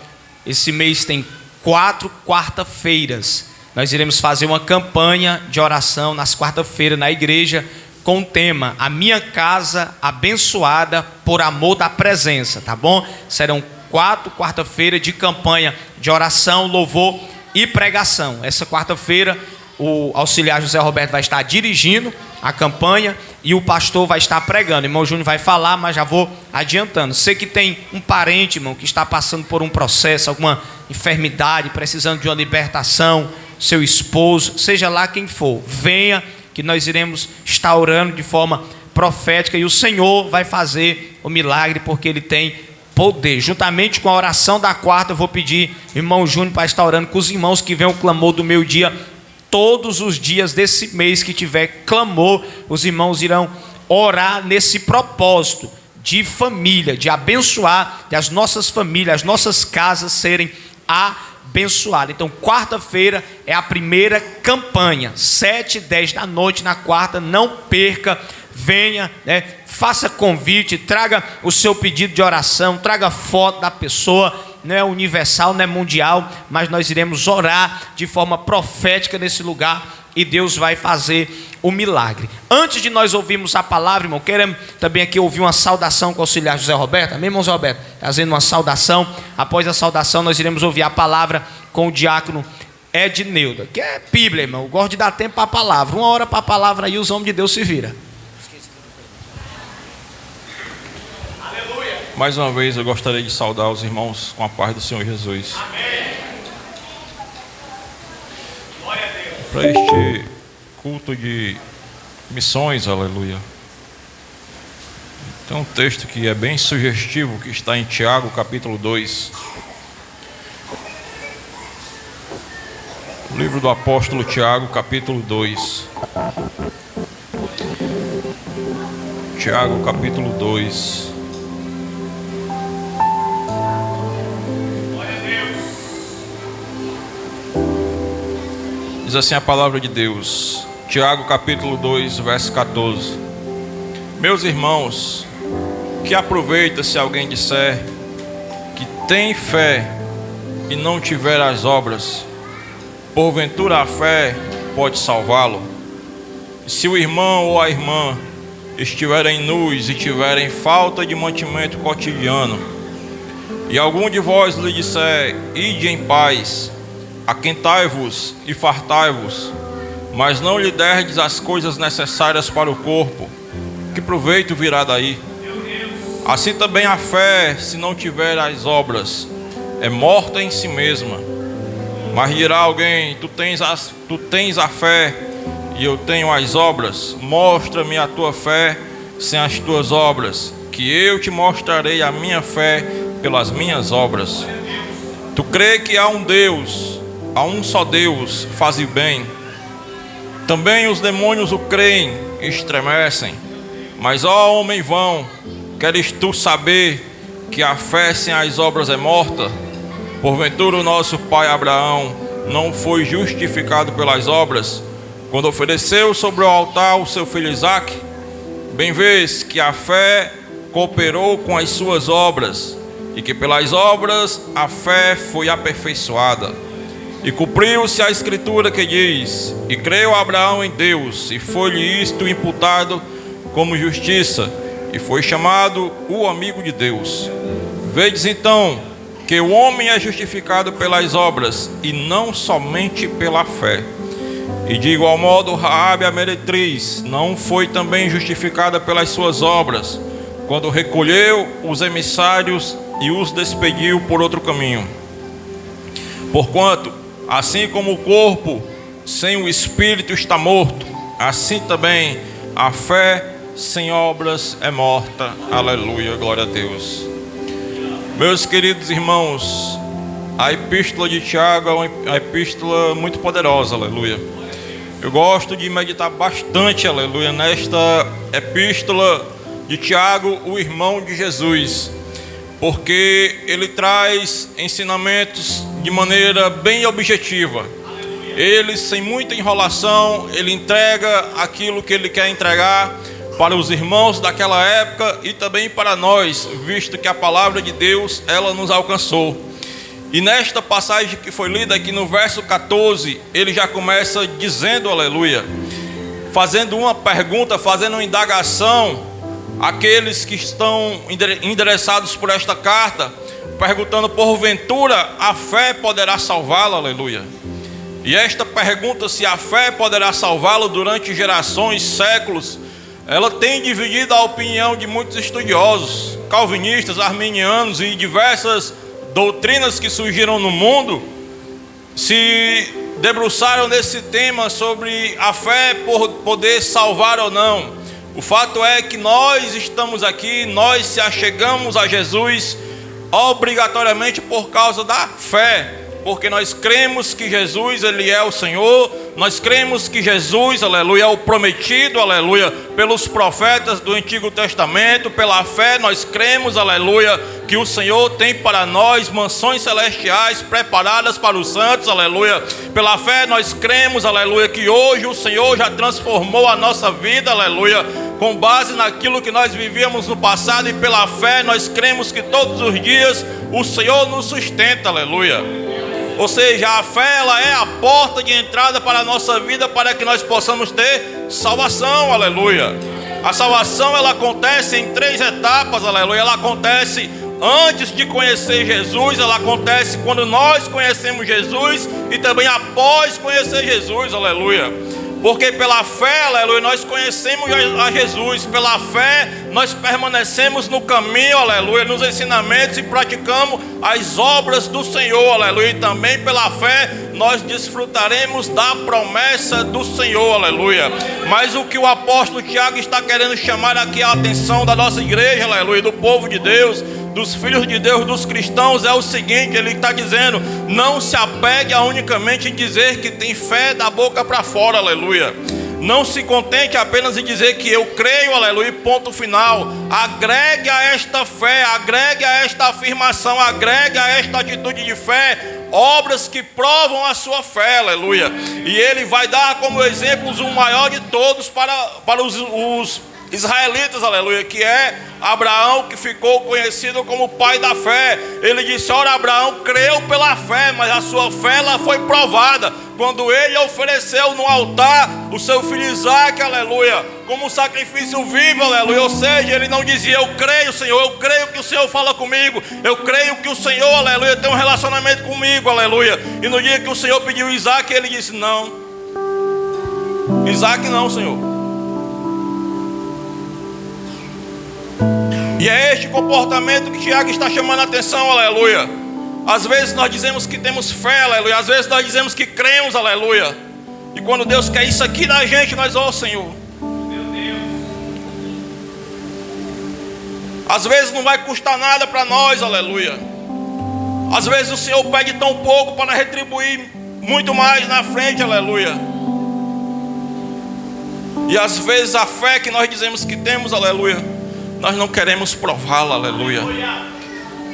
B: esse mês tem 4 quarta-feiras. Nós iremos fazer uma campanha de oração nas quarta-feiras na igreja com o tema A Minha Casa Abençoada por Amor da Presença, tá bom? Serão 4 quarta-feiras de campanha de oração, louvor e pregação. Essa quarta-feira o auxiliar José Roberto vai estar dirigindo a campanha e o pastor vai estar pregando. O irmão Júnior vai falar, mas já vou adiantando. Você que tem um parente, irmão, que está passando por um processo, alguma enfermidade, precisando de uma libertação, seu esposo, seja lá quem for, venha que nós iremos estar orando de forma profética e o Senhor vai fazer o milagre porque Ele tem poder. Juntamente com a oração da quarta, eu vou pedir o irmão Júnior para estar orando com os irmãos que vêm o clamor do meio-dia. Todos os dias desse mês que tiver clamor, os irmãos irão orar nesse propósito de família, de abençoar, de as nossas famílias, as nossas casas serem abençoadas. Então, quarta-feira é a primeira campanha, 7 e 10 da noite na quarta, não perca, venha, né? Faça convite, traga o seu pedido de oração, traga foto da pessoa. Não é universal, não é mundial, mas nós iremos orar de forma profética nesse lugar e Deus vai fazer o milagre. Antes de nós ouvirmos a palavra, irmão, queremos também aqui ouvir uma saudação com o auxiliar José Roberto. Amém, irmão José Roberto? Fazendo uma saudação. Após a saudação, nós iremos ouvir a palavra com o diácono Edneuda, que é Bíblia, irmão. Eu gosto de dar tempo para a palavra. 1 hora para a palavra aí, os homens de Deus se viram.
D: Mais uma vez eu gostaria de saudar os irmãos com a paz do Senhor Jesus. Amém. Para este culto de missões, aleluia. Tem um texto que é bem sugestivo, que está em Tiago, capítulo 2. O livro do apóstolo Tiago, capítulo 2. Tiago, capítulo 2. Diz assim a palavra de Deus, Tiago capítulo 2, verso 14. Meus irmãos, que aproveita se alguém disser que tem fé e não tiver as obras? Porventura a fé pode salvá-lo? Se o irmão ou a irmã estiverem nus e tiverem falta de mantimento cotidiano, e algum de vós lhe disser, ide em paz, aquentai-vos e fartai-vos, mas não lhe derdes as coisas necessárias para o corpo, que proveito virá daí? Assim também a fé, se não tiver as obras, é morta em si mesma. Mas dirá alguém, tu tens a fé e eu tenho as obras, mostra-me a tua fé sem as tuas obras, que eu te mostrarei a minha fé pelas minhas obras. Tu crê que há um Deus, há um só Deus, faze bem. Também os demônios o creem e estremecem. Mas ó homem vão, queres tu saber que a fé sem as obras é morta? Porventura o nosso pai Abraão não foi justificado pelas obras, quando ofereceu sobre o altar o seu filho Isaque? Bem vês que a fé cooperou com as suas obras, e que pelas obras a fé foi aperfeiçoada. E cumpriu-se a escritura que diz, e creu Abraão em Deus, e foi-lhe isto imputado como justiça, e foi chamado o amigo de Deus. Vedes então que o homem é justificado pelas obras, e não somente pela fé. E de igual modo Raabe a meretriz não foi também justificada pelas suas obras, quando recolheu os emissários e os despediu por outro caminho. Porquanto, assim como o corpo sem o espírito está morto, assim também a fé sem obras é morta. Aleluia, glória a Deus. Meus queridos irmãos, a epístola de Tiago é uma epístola muito poderosa, aleluia. Eu gosto de meditar bastante, aleluia, nesta epístola de Tiago, o irmão de Jesus, porque ele traz ensinamentos de maneira bem objetiva. Ele, sem muita enrolação, ele entrega aquilo que ele quer entregar para os irmãos daquela época e também para nós, visto que a palavra de Deus, ela nos alcançou. E nesta passagem que foi lida aqui no verso 14, ele já começa dizendo, aleluia, fazendo uma pergunta, fazendo uma indagação àqueles que estão endereçados por esta carta, perguntando, porventura a fé poderá salvá-lo, aleluia. E esta pergunta, se a fé poderá salvá-lo durante gerações, séculos, ela tem dividido a opinião de muitos estudiosos, calvinistas, arminianos e diversas doutrinas que surgiram no mundo, se debruçaram nesse tema sobre a fé por poder salvar ou não. O fato é que nós estamos aqui, nós se achegamos a Jesus obrigatoriamente por causa da fé, porque nós cremos que Jesus, ele é o Senhor, nós cremos que Jesus, aleluia, é o prometido, aleluia, pelos profetas do Antigo Testamento. Pela fé nós cremos, aleluia, que o Senhor tem para nós mansões celestiais preparadas para os santos, aleluia. Pela fé nós cremos, aleluia, que hoje o Senhor já transformou a nossa vida, aleluia, com base naquilo que nós vivíamos no passado. E pela fé nós cremos que todos os dias o Senhor nos sustenta, aleluia. Ou seja, a fé, ela é a porta de entrada para a nossa vida, para que nós possamos ter salvação, aleluia. A salvação, ela acontece em 3 etapas, aleluia. Ela acontece antes de conhecer Jesus, ela acontece quando nós conhecemos Jesus e também após conhecer Jesus, aleluia. Porque pela fé, aleluia, nós conhecemos a Jesus. Pela fé nós permanecemos no caminho, aleluia, nos ensinamentos, e praticamos as obras do Senhor, aleluia. E também pela fé nós desfrutaremos da promessa do Senhor, aleluia. Mas o que o apóstolo Tiago está querendo chamar aqui a atenção da nossa igreja, aleluia, do povo de Deus, dos filhos de Deus, dos cristãos, é o seguinte: ele está dizendo, não se apegue a unicamente em dizer que tem fé da boca para fora, aleluia. Não se contente apenas em dizer que eu creio, aleluia, ponto final. Agregue a esta fé, agregue a esta afirmação, agregue a esta atitude de fé obras que provam a sua fé, aleluia. E ele vai dar como exemplos o maior de todos para os israelitas, aleluia, que é Abraão, que ficou conhecido como pai da fé. Ele disse: ora, Abraão creu pela fé, mas a sua fé, ela foi provada quando ele ofereceu no altar o seu filho Isaque, aleluia, como um sacrifício vivo, aleluia. Ou seja, ele não dizia: eu creio, Senhor, eu creio que o Senhor fala comigo, eu creio que o Senhor, aleluia, tem um relacionamento comigo, aleluia. E no dia que o Senhor pediu Isaque, ele disse: não, Isaque não, Senhor. E é este comportamento que Tiago está chamando a atenção, aleluia. Às vezes nós dizemos que temos fé, aleluia. Às vezes nós dizemos que cremos, aleluia. E quando Deus quer isso aqui da gente, nós, ó Senhor, meu Deus. Às vezes não vai custar nada para nós, aleluia. Às vezes o Senhor pede tão pouco para retribuir muito mais na frente, aleluia. E às vezes a fé que nós dizemos que temos, aleluia, nós não queremos prová-la, aleluia.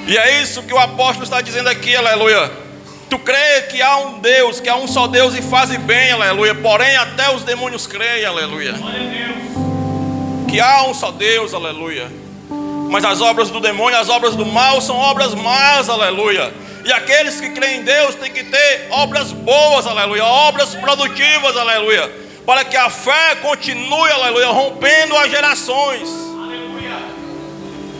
D: E é isso que o apóstolo está dizendo aqui, aleluia. Tu crê que há um Deus, que há um só Deus e faz bem, aleluia. Porém até os demônios creem, aleluia, que há um só Deus, aleluia. Mas as obras do demônio, as obras do mal são obras más, aleluia. E aqueles que creem em Deus têm que ter obras boas, aleluia, obras produtivas, aleluia, para que a fé continue, aleluia, rompendo as gerações.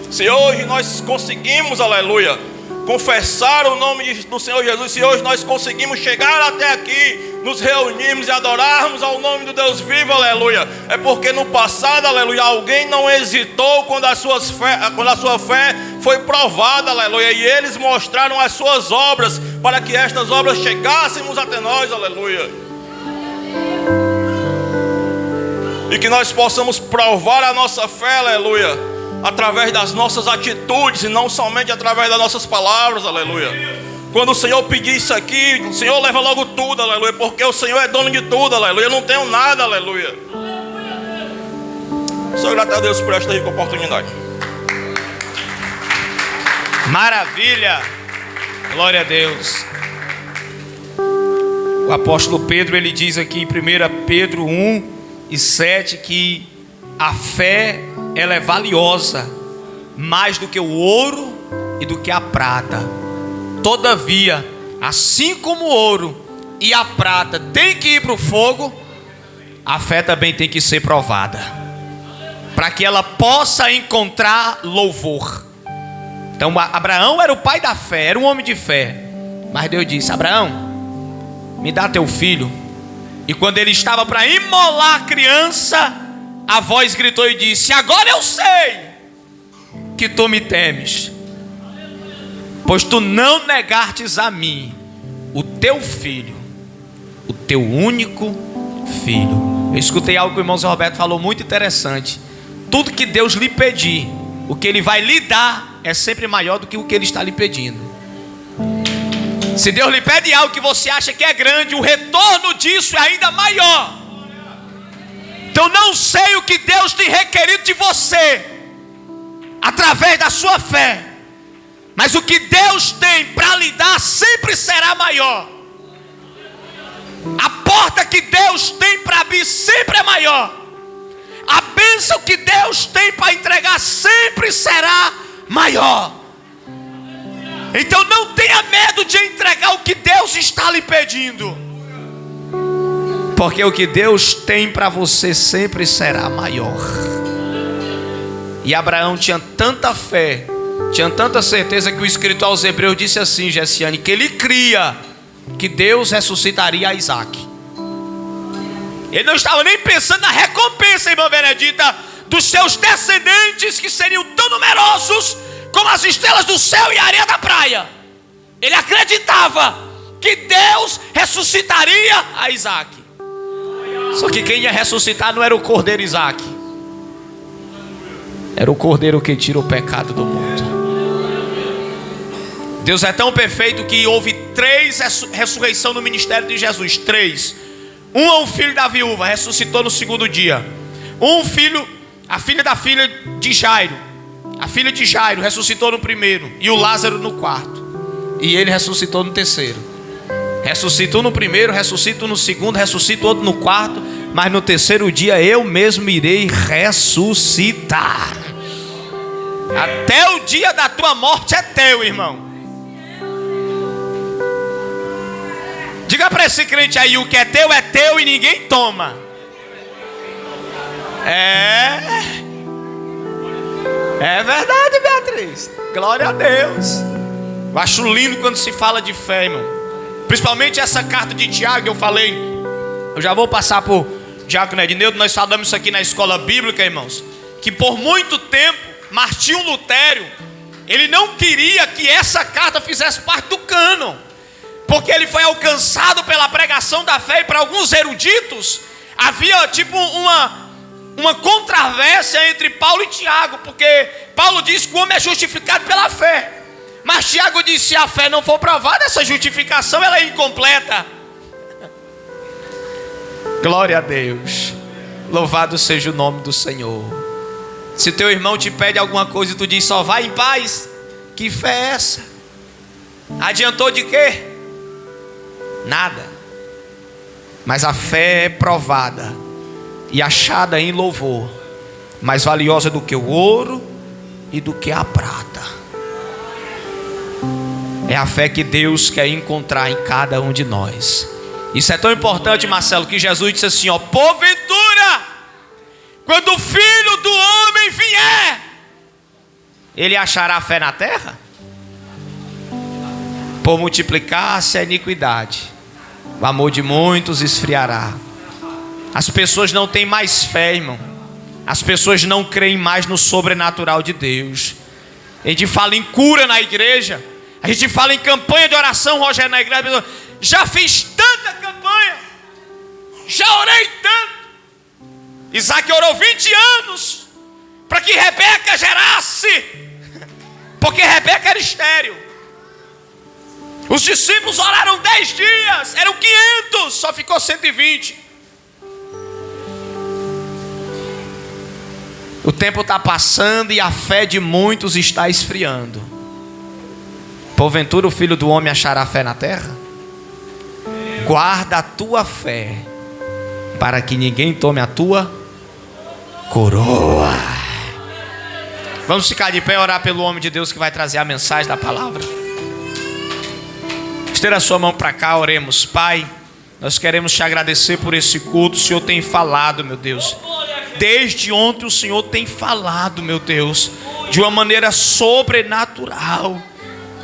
D: Se hoje nós conseguimos, aleluia, confessar o nome do Senhor Jesus, se hoje nós conseguimos chegar até aqui, nos reunirmos e adorarmos ao nome do Deus vivo, aleluia, é porque no passado, aleluia, alguém não hesitou quando a sua fé foi provada, aleluia, e eles mostraram as suas obras para que estas obras chegássemos até nós, aleluia. E que nós possamos provar a nossa fé, aleluia, através das nossas atitudes e não somente através das nossas palavras, aleluia. Quando o Senhor pedir isso aqui, o Senhor leva logo tudo, aleluia, porque o Senhor é dono de tudo, aleluia. Eu não tenho nada, aleluia. Sou grato a Deus por esta rica oportunidade.
B: Maravilha, glória a Deus. O apóstolo Pedro, ele diz aqui em 1 Pedro 1:7 que a fé, ela é valiosa mais do que o ouro e do que a prata. Todavia, assim como o ouro e a prata tem que ir para o fogo, a fé também tem que ser provada, para que ela possa encontrar louvor. Então Abraão era o pai da fé, era um homem de fé. Mas Deus disse: Abraão, me dá teu filho. E quando ele estava para imolar a criança, a voz gritou e disse: agora eu sei que tu me temes, pois tu não negastes a mim o teu filho, o teu único filho. Eu escutei algo que o irmão Zé Roberto falou muito interessante. Tudo que Deus lhe pedir, o que Ele vai lhe dar é sempre maior do que o que Ele está lhe pedindo. Se Deus lhe pede algo que você acha que é grande, o retorno disso é ainda maior. Então não sei o que Deus tem requerido de você através da sua fé, mas o que Deus tem para lhe dar sempre será maior. A porta que Deus tem para abrir sempre é maior. A bênção que Deus tem para entregar sempre será maior. Então não tenha medo de entregar o que Deus está lhe pedindo, porque o que Deus tem para você sempre será maior. E Abraão tinha tanta fé, tinha tanta certeza, que o escritor aos Hebreus disse assim, Gessiane, que ele cria que Deus ressuscitaria a Isaac. Ele não estava nem pensando na recompensa, irmã Benedita, dos seus descendentes, que seriam tão numerosos como as estrelas do céu e a areia da praia. Ele acreditava que Deus ressuscitaria a Isaac. Só que quem ia ressuscitar não era o cordeiro Isaac, era o cordeiro que tira o pecado do mundo. Deus é tão perfeito que houve 3 ressurreições no ministério de Jesus. 3. Um filho da viúva, ressuscitou no segundo dia. A filha da filha de Jairo, a filha de Jairo ressuscitou no primeiro, e o Lázaro no quarto. E ele ressuscitou no terceiro. Ressuscitou no primeiro, ressuscito no segundo, ressuscito outro no quarto, mas no terceiro dia eu mesmo irei ressuscitar. Até o dia da tua morte é teu, irmão. Diga para esse crente aí: o que é teu e ninguém toma. É verdade, Beatriz. Glória a Deus. Eu acho lindo quando se fala de fé, irmão. Principalmente essa carta de Tiago, eu falei. Eu já vou passar por Diácono Edneudo. Nós falamos isso aqui na escola bíblica, irmãos, que por muito tempo Martinho Lutero, ele não queria que essa carta fizesse parte do cânon, porque ele foi alcançado pela pregação da fé. E para alguns eruditos havia tipo uma controvérsia entre Paulo e Tiago, porque Paulo diz que o homem é justificado pela fé, mas Tiago disse: se a fé não for provada, essa justificação ela é incompleta. Glória a Deus. Louvado seja o nome do Senhor. Se teu irmão te pede alguma coisa e tu diz: só vai em paz, que fé é essa? Adiantou de quê? Nada. Mas a fé é provada e achada em louvor, mais valiosa do que o ouro e do que a prata. É a fé que Deus quer encontrar em cada um de nós. Isso é tão importante, Marcelo, que Jesus disse assim: ó, porventura, quando o Filho do Homem vier, ele achará fé na terra? Por multiplicar-se a iniquidade, o amor de muitos esfriará. As pessoas não têm mais fé, irmão. As pessoas não creem mais no sobrenatural de Deus. A gente fala em cura na igreja, a gente fala em campanha de oração, Rogério, na igreja. Já fiz tanta campanha, já orei tanto, Isaac orou 20 anos para que Rebeca gerasse, porque Rebeca era estéril. Os discípulos oraram 10 dias, eram 500, só ficou 120. O tempo está passando e a fé de muitos está esfriando. Porventura o Filho do Homem achará fé na terra? Guarda a tua fé, para que ninguém tome a tua coroa. Vamos ficar de pé e orar pelo homem de Deus que vai trazer a mensagem da palavra. Estenda a sua mão para cá, oremos. Pai, nós queremos te agradecer por esse culto. O Senhor tem falado, meu Deus. Desde ontem o Senhor tem falado, meu Deus, de uma maneira sobrenatural.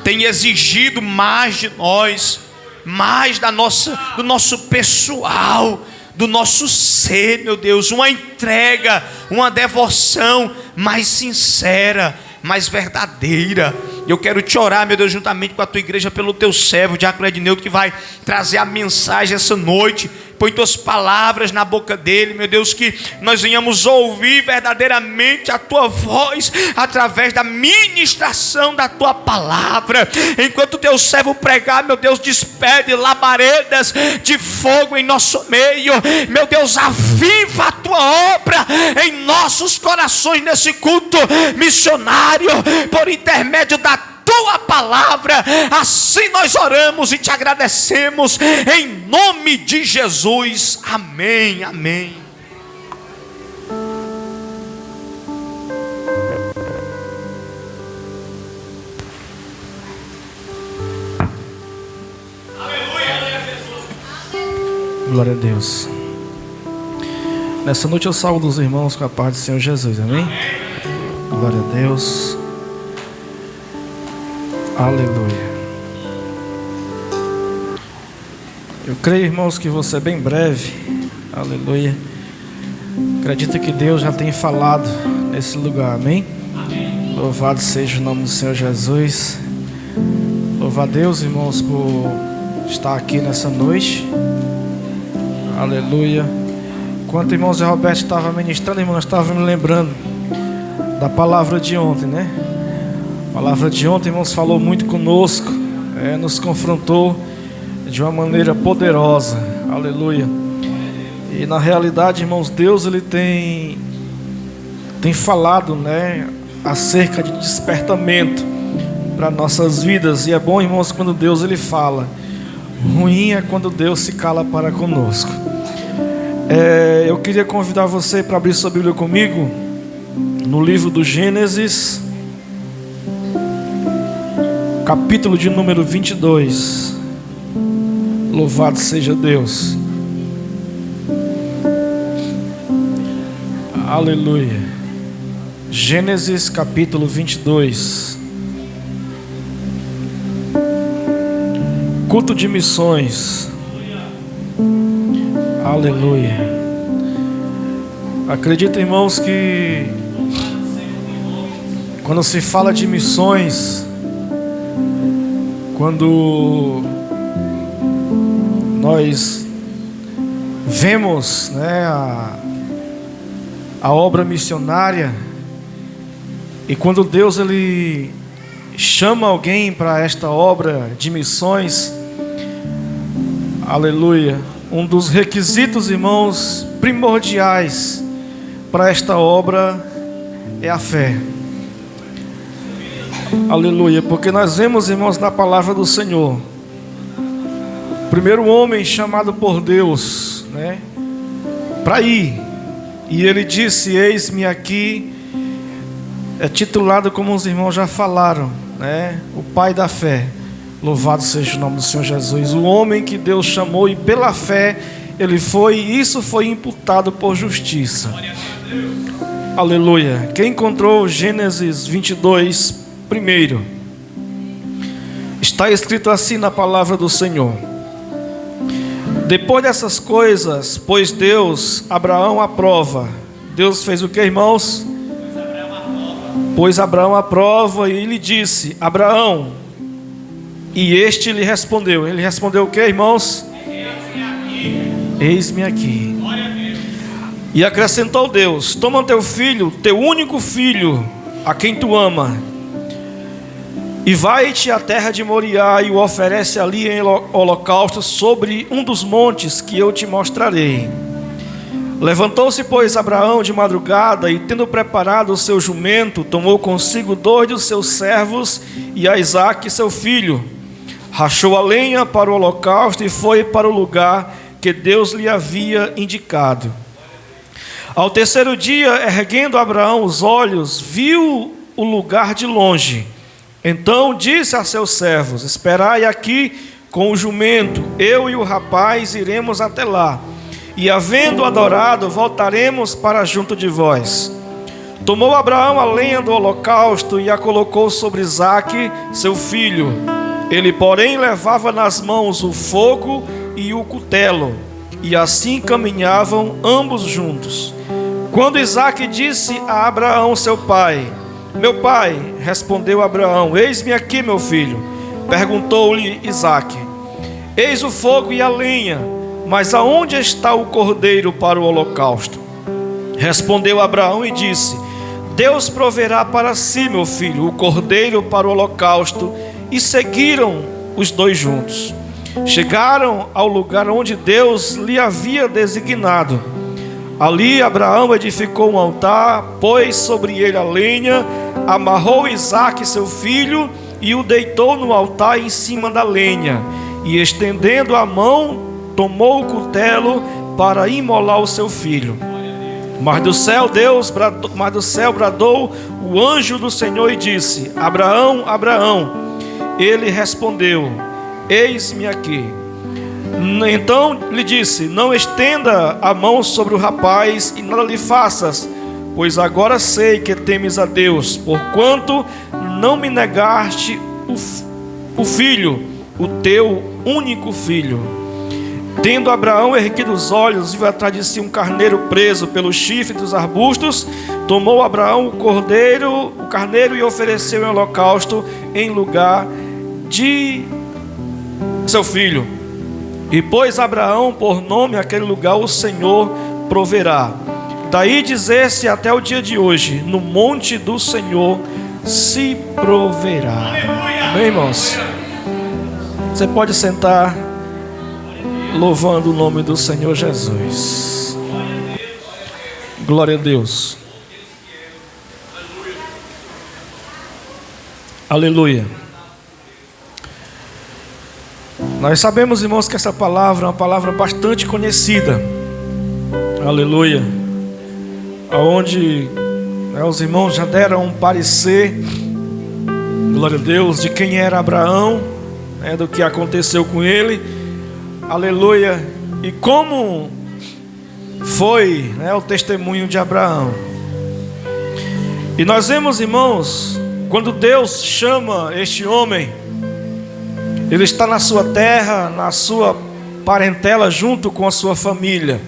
B: Tem exigido mais de nós, mais do nosso pessoal, do nosso ser, meu Deus. Uma entrega, uma devoção mais sincera, mais verdadeira. Eu quero te orar, meu Deus, juntamente com a tua igreja, pelo teu servo, o diácono Edneudo, que vai trazer a mensagem essa noite. Põe tuas palavras na boca dele, meu Deus, que nós venhamos ouvir verdadeiramente a tua voz através da ministração da tua palavra. Enquanto o teu servo pregar, meu Deus, despede labaredas de fogo em nosso meio. Meu Deus, aviva a tua obra em nossos corações nesse culto missionário, por intermédio da tua palavra. Assim nós oramos e te agradecemos em nome de Jesus. Amém, amém.
M: Glória a Deus. Nessa noite eu saúdo os irmãos com a paz do Senhor Jesus, amém? Glória a Deus. Aleluia. Eu creio, irmãos, que vou ser bem breve. Aleluia. Acredito que Deus já tem falado nesse lugar, amém? Louvado seja o nome do Senhor Jesus. Louva a Deus, irmãos, por estar aqui nessa noite. Aleluia. Enquanto o irmão Zé Roberto estava ministrando, irmão, nós estávamos me lembrando da palavra de ontem, né? A palavra de ontem, irmãos, falou muito conosco, nos confrontou de uma maneira poderosa. Aleluia. E na realidade, irmãos, Deus ele tem falado, né, acerca de despertamento para nossas vidas. E é bom, irmãos, quando Deus ele fala. Ruim é quando Deus se cala para conosco. Eu queria convidar você para abrir sua Bíblia comigo no livro do Gênesis, capítulo de número 22. Louvado seja Deus. Aleluia. Gênesis capítulo 22. Culto de missões. Aleluia. Acredito, irmãos, que quando se fala de missões, quando nós vemos, né, a obra missionária, e quando Deus ele chama alguém para esta obra de missões, aleluia, um dos requisitos, irmãos, primordiais para esta obra é a fé. Aleluia, porque nós vemos, irmãos, na palavra do Senhor, o primeiro homem chamado por Deus, né, para ir, e ele disse: eis-me aqui. É titulado, como os irmãos já falaram, né, o pai da fé. Louvado seja o nome do Senhor Jesus. O homem que Deus chamou e pela fé ele foi, e isso foi imputado por justiça. Aleluia. Quem encontrou Gênesis 22 primeiro, está escrito assim na palavra do Senhor: depois dessas coisas, pois Deus Abraão aprova. Deus fez o que, irmãos? Pois Abraão aprova, e lhe disse: Abraão. E este lhe respondeu. Ele respondeu o que, irmãos? Eis-me aqui. E acrescentou Deus: toma teu filho, teu único filho, a quem tu ama, e vai-te à terra de Moriá e o oferece ali em holocausto sobre um dos montes que eu te mostrarei. Levantou-se, pois, Abraão de madrugada e, tendo preparado o seu jumento, tomou consigo 2 dos seus servos e a Isaque, seu filho. Rachou a lenha para o holocausto e foi para o lugar que Deus lhe havia indicado. Ao terceiro dia, erguendo Abraão os olhos, viu o lugar de longe. Então disse a seus servos: esperai aqui com o jumento, eu e o rapaz iremos até lá, e havendo adorado, voltaremos para junto de vós. Tomou Abraão a lenha do holocausto e a colocou sobre Isaque, seu filho. Ele, porém, levava nas mãos o fogo e o cutelo, e assim caminhavam ambos juntos. Quando Isaque disse a Abraão, seu pai: meu pai, respondeu Abraão: eis-me aqui, meu filho. Perguntou-lhe Isaque: eis o fogo e a lenha, mas aonde está o cordeiro para o holocausto? Respondeu Abraão e disse: Deus proverá para si, meu filho, o cordeiro para o holocausto. E seguiram os 2 juntos. Chegaram ao lugar onde Deus lhe havia designado. Ali Abraão edificou um altar, pôs sobre ele a lenha, amarrou Isaque, seu filho, e o deitou no altar em cima da lenha. E estendendo a mão, tomou o cutelo para imolar o seu filho. Mas do céu bradou o anjo do Senhor e disse: Abraão, Abraão. Ele respondeu: eis-me aqui. Então lhe disse: não estenda a mão sobre o rapaz e nada lhe faças, pois agora sei que temes a Deus, porquanto não me negaste o filho, o teu único filho. Tendo Abraão erguido os olhos, viu atrás de si um carneiro preso pelo chifre dos arbustos. Tomou Abraão o carneiro e ofereceu em holocausto em lugar de seu filho. E pôs Abraão por nome aquele lugar: o Senhor proverá. Daí dizer-se até o dia de hoje: no monte do Senhor se proverá. Amém, irmãos? Você pode sentar, louvando o nome do Senhor Jesus. Glória a Deus. Aleluia. Nós sabemos, irmãos, que essa palavra é uma palavra bastante conhecida. Aleluia. Aonde os irmãos já deram um parecer, glória a Deus, de quem era Abraão, do que aconteceu com ele. Aleluia. E como foi o testemunho de Abraão. E nós vemos, irmãos, quando Deus chama este homem, ele está na sua terra, na sua parentela, junto com a sua família.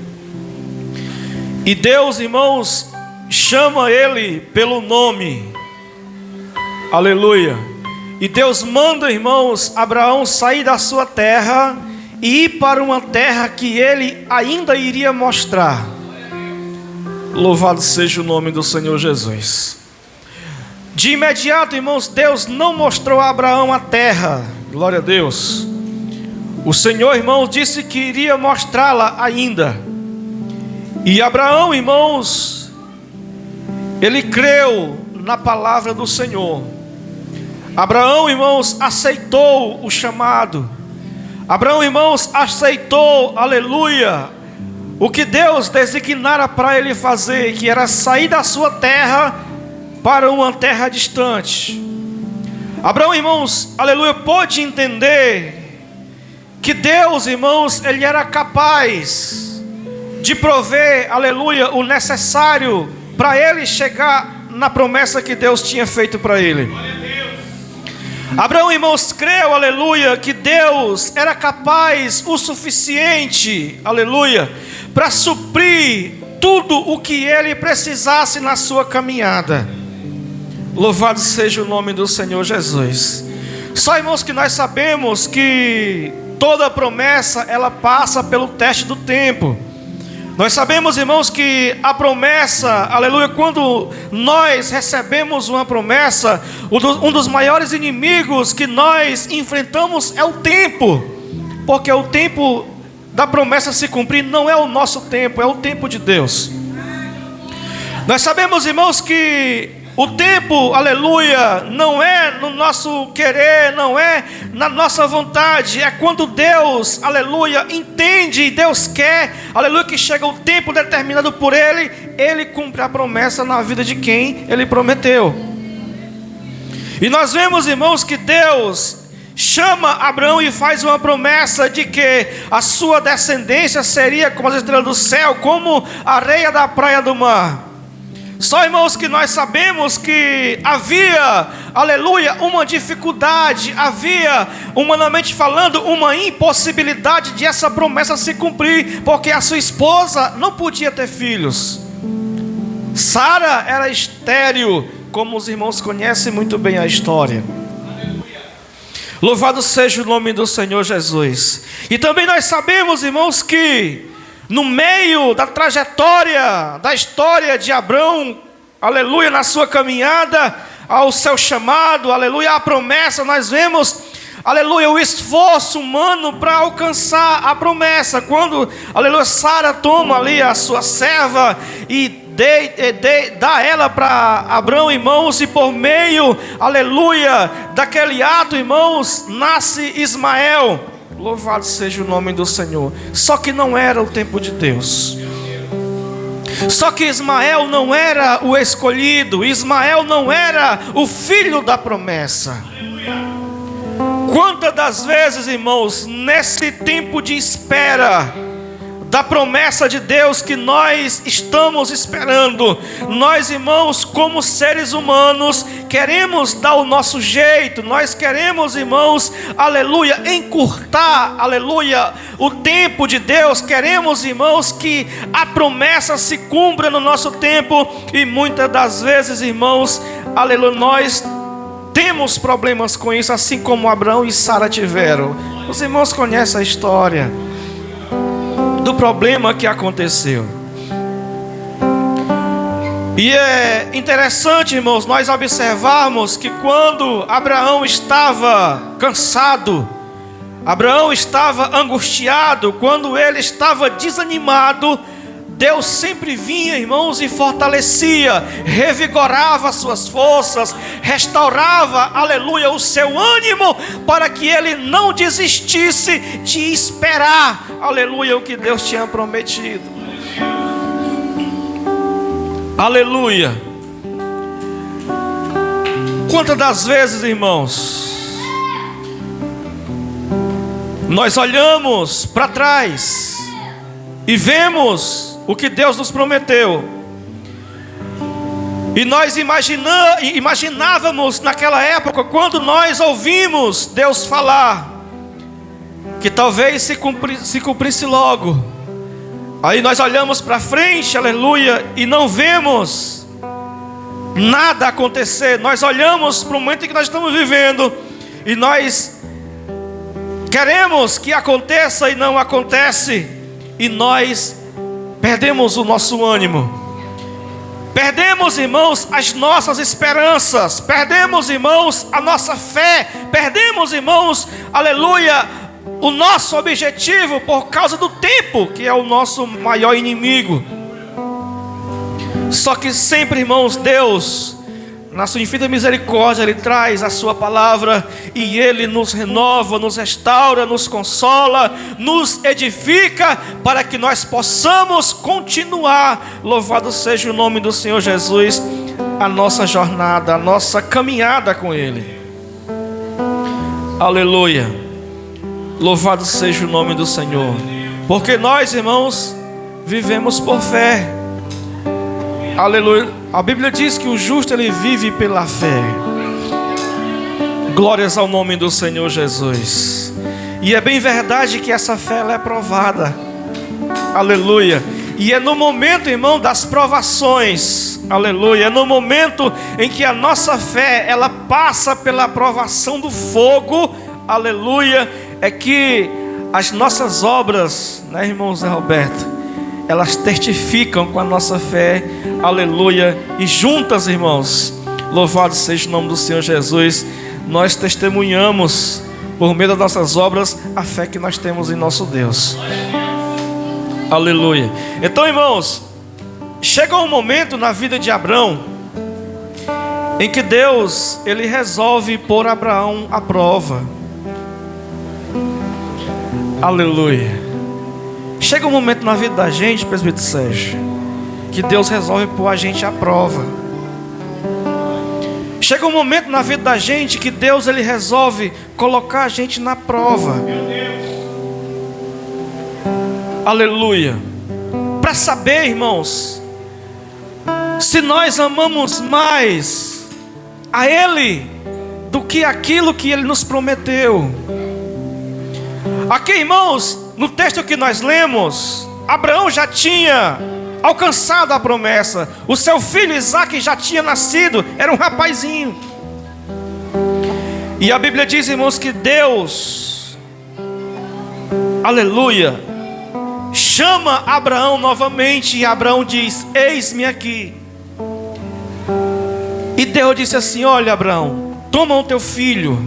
M: E Deus, irmãos, chama ele pelo nome. Aleluia. E Deus manda, irmãos, Abraão sair da sua terra e ir para uma terra que ele ainda iria mostrar. Louvado seja o nome do Senhor Jesus. De imediato, irmãos, Deus não mostrou a Abraão a terra. Glória a Deus. O Senhor, irmãos, disse que iria mostrá-la ainda. E Abraão, irmãos, ele creu na palavra do Senhor. Abraão, irmãos, aceitou o chamado. Abraão, irmãos, aceitou, aleluia, o que Deus designara para ele fazer, que era sair da sua terra para uma terra distante. Abraão, irmãos, aleluia, pôde entender que Deus, irmãos, ele era capaz de prover, aleluia, o necessário para ele chegar na promessa que Deus tinha feito para ele. Abraão, irmãos, creu, aleluia, que Deus era capaz o suficiente, aleluia, para suprir tudo o que ele precisasse na sua caminhada. Louvado seja o nome do Senhor Jesus. Só, irmãos, que nós sabemos que toda promessa ela passa pelo teste do tempo. Nós sabemos, irmãos, que a promessa, aleluia, quando nós recebemos uma promessa, um dos maiores inimigos que nós enfrentamos é o tempo, porque o tempo da promessa se cumprir não é o nosso tempo, é o tempo de Deus. Nós sabemos, irmãos, que o tempo, aleluia, não é no nosso querer, não é na nossa vontade, é quando Deus, aleluia, entende e Deus quer, aleluia, que chega o tempo determinado por Ele, Ele cumpre a promessa na vida de quem Ele prometeu. E nós vemos, irmãos, que Deus chama Abraão e faz uma promessa de que a sua descendência seria como as estrelas do céu, como a areia da praia do mar. Só, irmãos, que nós sabemos que havia, aleluia, uma dificuldade, havia, humanamente falando, uma impossibilidade de essa promessa se cumprir, porque a sua esposa não podia ter filhos. Sara era estéril, como os irmãos conhecem muito bem a história. Louvado seja o nome do Senhor Jesus. E também nós sabemos, irmãos, que no meio da trajetória, da história de Abraão, aleluia, na sua caminhada ao seu chamado, aleluia, a promessa, nós vemos, aleluia, o esforço humano para alcançar a promessa. Quando, aleluia, Sara toma ali a sua serva e dá ela para Abraão, irmãos, e por meio, aleluia, daquele ato, irmãos, nasce Ismael. Louvado seja o nome do Senhor. Só que não era o tempo de Deus. Só que Ismael não era o escolhido. Ismael não era o filho da promessa. Quantas das vezes, irmãos, nesse tempo de espera da promessa de Deus que nós estamos esperando, nós, irmãos, como seres humanos, queremos dar o nosso jeito, nós queremos, irmãos, aleluia, encurtar, aleluia, o tempo de Deus, queremos, irmãos, que a promessa se cumpra no nosso tempo, e muitas das vezes, irmãos, aleluia, nós temos problemas com isso, assim como Abraão e Sara tiveram. Os irmãos conhecem a história do problema que aconteceu. E é interessante, irmãos, nós observarmos que quando Abraão estava cansado, Abraão estava angustiado, quando ele estava desanimado, Deus sempre vinha, irmãos, e fortalecia, revigorava as suas forças, restaurava, aleluia, o seu ânimo, para que ele não desistisse de esperar, aleluia, o que Deus tinha prometido. Aleluia. Quantas das vezes, irmãos, nós olhamos para trás e vemos o que Deus nos prometeu, e nós imaginávamos naquela época, quando nós ouvimos Deus falar, que talvez se cumprisse logo. Aí nós olhamos para frente, aleluia, e não vemos nada acontecer. Nós olhamos para o momento em que nós estamos vivendo, e nós queremos que aconteça e não acontece, e nós perdemos o nosso ânimo, perdemos, irmãos, as nossas esperanças, perdemos, irmãos, a nossa fé, perdemos, irmãos, aleluia, o nosso objetivo por causa do tempo, que é o nosso maior inimigo. Só que sempre, irmãos, Deus, na sua infinita misericórdia, Ele traz a sua palavra, e Ele nos renova, nos restaura, nos consola, nos edifica, para que nós possamos continuar, louvado seja o nome do Senhor Jesus, a nossa jornada, a nossa caminhada com Ele. Aleluia. Louvado seja o nome do Senhor. Porque nós, irmãos, vivemos por fé. Aleluia. A Bíblia diz que o justo, ele vive pela fé. Glórias ao nome do Senhor Jesus. E é bem verdade que essa fé, ela é provada. Aleluia. E é no momento, irmão, das provações, aleluia, é no momento em que a nossa fé, ela passa pela provação do fogo, aleluia, é que as nossas obras, né, irmão Zé Roberto, elas testificam com a nossa fé, aleluia. E juntas, irmãos, louvado seja o nome do Senhor Jesus, nós testemunhamos, por meio das nossas obras, a fé que nós temos em nosso Deus. Aleluia. Então, irmãos, chegou um momento na vida de Abrão em que Deus, ele resolve pôr Abraão à prova. Aleluia. Chega um momento na vida da gente, presbítero Sérgio, que Deus resolve pôr a gente à prova. Chega um momento na vida da gente que Deus, ele resolve colocar a gente na prova. Aleluia. Para saber, irmãos, se nós amamos mais a Ele do que aquilo que Ele nos prometeu. Aqui, irmãos, no texto que nós lemos, Abraão já tinha alcançado a promessa. O seu filho Isaque já tinha nascido, era um rapazinho. E a Bíblia diz, irmãos, que Deus, aleluia, chama Abraão novamente. E Abraão diz: eis-me aqui. E Deus disse assim: olha, Abraão, toma o teu filho,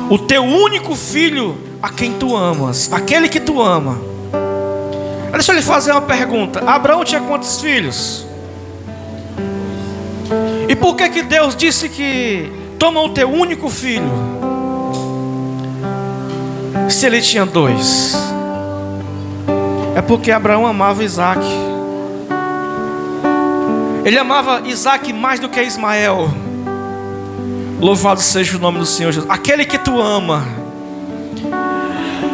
M: o teu único filho, a quem tu amas, aquele que tu ama. Deixa eu lhe fazer uma pergunta. Abraão tinha quantos filhos? E por que Deus disse que toma o teu único filho, se ele tinha 2? É porque Abraão amava Isaque. Ele amava Isaque mais do que Ismael. Louvado seja o nome do Senhor Jesus. Aquele que tu ama.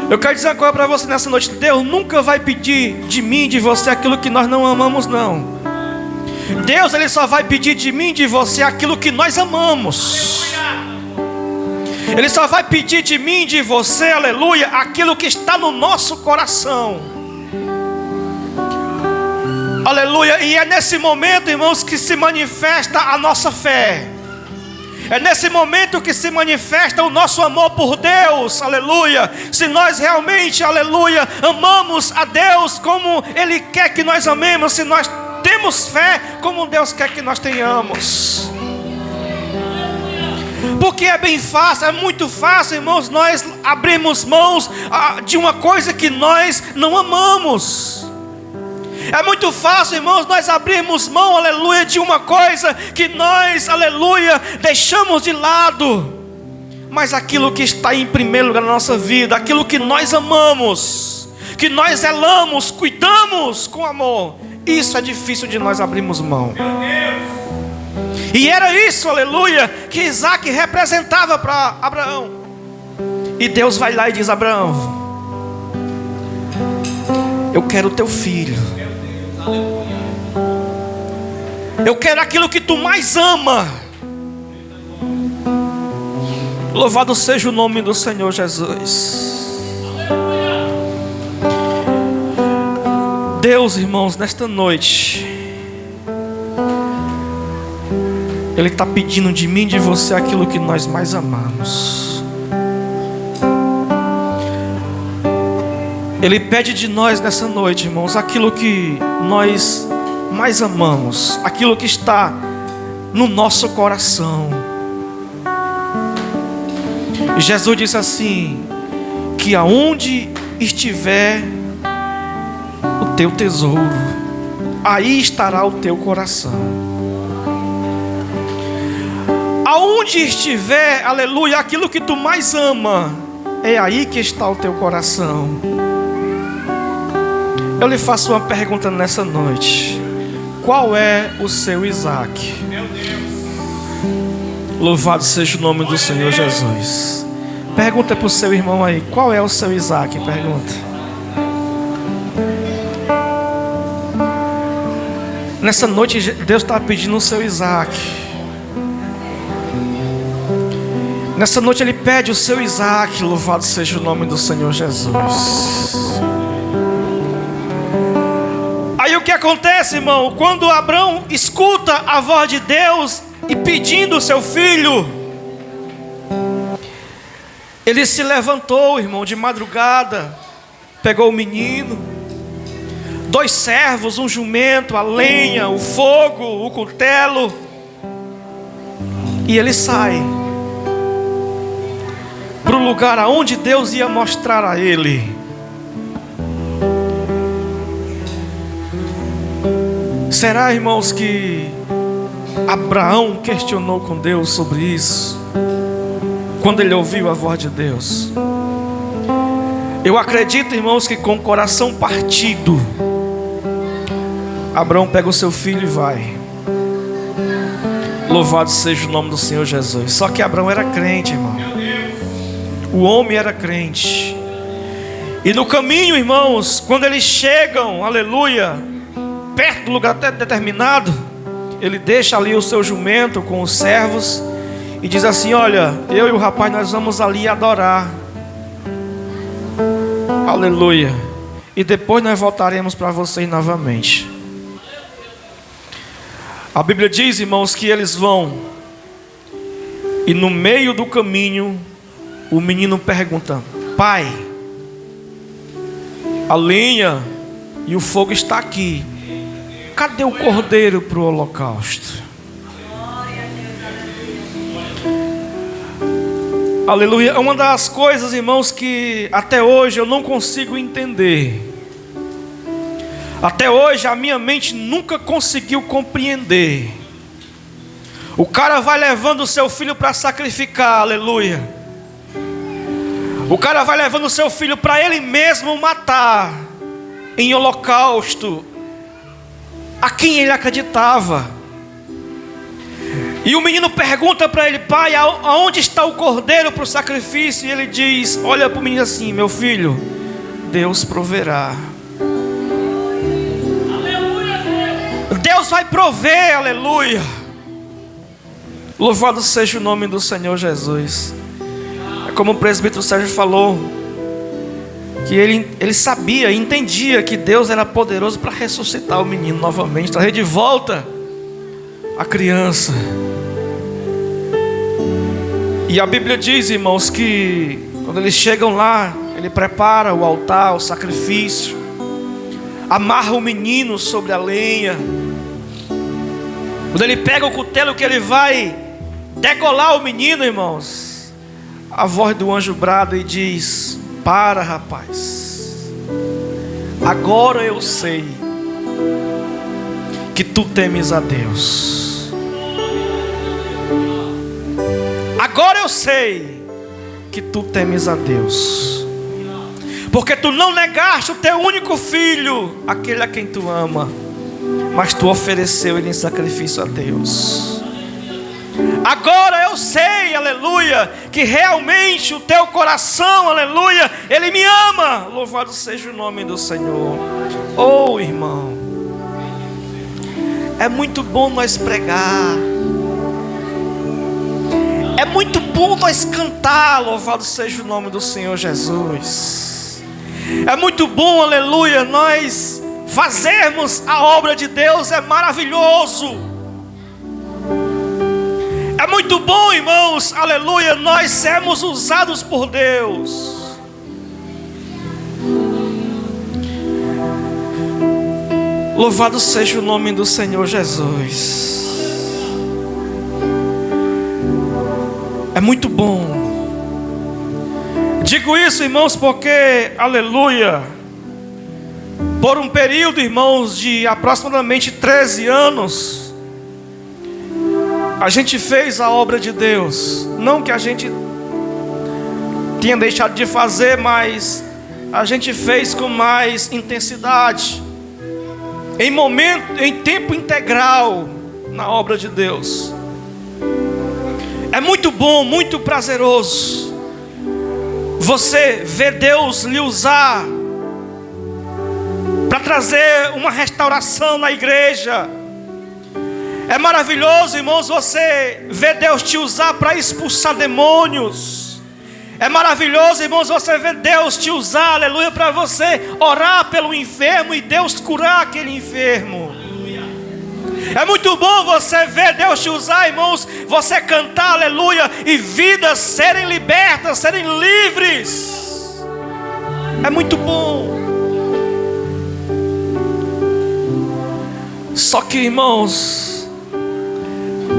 M: Eu quero dizer uma coisa para você nessa noite. Deus nunca vai pedir de mim, de você, aquilo que nós não amamos, não. Deus, ele só vai pedir de mim, de você, aquilo que nós amamos. Ele só vai pedir de mim, de você, aleluia, aquilo que está no nosso coração. Aleluia. E é nesse momento, irmãos, que se manifesta a nossa fé. É nesse momento que se manifesta o nosso amor por Deus, aleluia. Se nós realmente, aleluia, amamos a Deus como Ele quer que nós amemos, se nós temos fé como Deus quer que nós tenhamos. Porque é bem fácil, é muito fácil, irmãos, nós abrirmos mãos de uma coisa que nós não amamos. É muito fácil, irmãos, nós abrirmos mão, aleluia, de uma coisa que nós, aleluia, deixamos de lado. Mas aquilo que está em primeiro lugar na nossa vida, aquilo que nós amamos, que nós zelamos, cuidamos com amor, isso é difícil de nós abrirmos mão. E era isso, aleluia, que Isaque representava para Abraão. E Deus vai lá e diz: Abraão, eu quero o teu filho. Eu quero aquilo que tu mais ama. Louvado seja o nome do Senhor Jesus. Deus, irmãos, nesta noite, Ele está pedindo de mim e de você aquilo que nós mais amamos. Ele pede de nós nessa noite, irmãos, aquilo que nós mais amamos, aquilo que está no nosso coração. Jesus disse assim: que aonde estiver o teu tesouro, aí estará o teu coração. Aonde estiver, aleluia, aquilo que tu mais ama, é aí que está o teu coração. Eu lhe faço uma pergunta nessa noite: qual é o seu Isaque? Louvado seja o nome do Senhor Jesus. Pergunta para o seu irmão aí: qual é o seu Isaque? Pergunta. Nessa noite Deus está pedindo o seu Isaque. Nessa noite Ele pede o seu Isaque. Louvado seja o nome do Senhor Jesus. Aí o que acontece, irmão? Quando Abraão escuta a voz de Deus e pedindo o seu filho, ele se levantou, irmão, de madrugada, pegou o menino,
B: 2 servos, um jumento, a lenha, o fogo, o cutelo. E ele sai para o lugar aonde Deus ia mostrar a ele. Será, irmãos, que Abraão questionou com Deus sobre isso, quando ele ouviu a voz de Deus? Eu acredito, irmãos, que com o coração partido, Abraão pega o seu filho e vai. Louvado seja o nome do Senhor Jesus. Só que Abraão era crente, irmão. O homem era crente. E no caminho, irmãos, quando eles chegam, aleluia, perto do lugar até determinado, ele deixa ali o seu jumento com os servos e diz assim: olha, eu e o rapaz, nós vamos ali adorar. Aleluia. E depois nós voltaremos para vocês novamente. A Bíblia diz, irmãos, que eles vão, e no meio do caminho o menino pergunta: pai, a lenha e o fogo está aqui, cadê o cordeiro para o holocausto? Aleluia. É uma das coisas, irmãos, que até hoje eu não consigo entender. Até hoje a minha mente nunca conseguiu compreender. O cara vai levando o seu filho para sacrificar, aleluia. O cara vai levando o seu filho para ele mesmo matar em holocausto a quem ele acreditava. E o menino pergunta para ele: pai, aonde está o cordeiro para o sacrifício? E ele diz, olha para o menino assim: meu filho, Deus proverá. Deus vai prover, aleluia. Louvado seja o nome do Senhor Jesus. É como o presbítero Sérgio falou, que ele sabia, entendia que Deus era poderoso para ressuscitar o menino novamente, trazer de volta a criança. E a Bíblia diz, irmãos, que quando eles chegam lá, ele prepara o altar, o sacrifício, amarra o menino sobre a lenha. Quando ele pega o cutelo que ele vai degolar o menino, irmãos, a voz do anjo brada e diz: para, rapaz, agora eu sei que tu temes a Deus. Agora eu sei que tu temes a Deus, porque tu não negaste o teu único filho, aquele a quem tu ama, mas tu ofereceu ele em sacrifício a Deus. Agora eu sei, aleluia, que realmente o teu coração, aleluia, ele me ama. Louvado seja o nome do Senhor. Oh, irmão, é muito bom nós pregar, é muito bom nós cantar. Louvado seja o nome do Senhor Jesus. É muito bom, aleluia, nós fazermos a obra de Deus. É maravilhoso. É muito bom, irmãos, aleluia, nós sermos usados por Deus. Louvado seja o nome do Senhor Jesus. É muito bom. Digo isso, irmãos, porque, aleluia, por um período, irmãos, de aproximadamente 13 anos, a gente fez a obra de Deus. Não que a gente tinha deixado de fazer, mas a gente fez com mais intensidade, em tempo integral na obra de Deus. É muito bom, muito prazeroso você ver Deus lhe usar para trazer uma restauração na igreja. É maravilhoso, irmãos, você ver Deus te usar para expulsar demônios. É maravilhoso, irmãos, você ver Deus te usar, aleluia, para você orar pelo enfermo e Deus curar aquele enfermo. É muito bom você ver Deus te usar, irmãos, você cantar, aleluia, e vidas serem libertas, serem livres. É muito bom.
M: Só que, irmãos,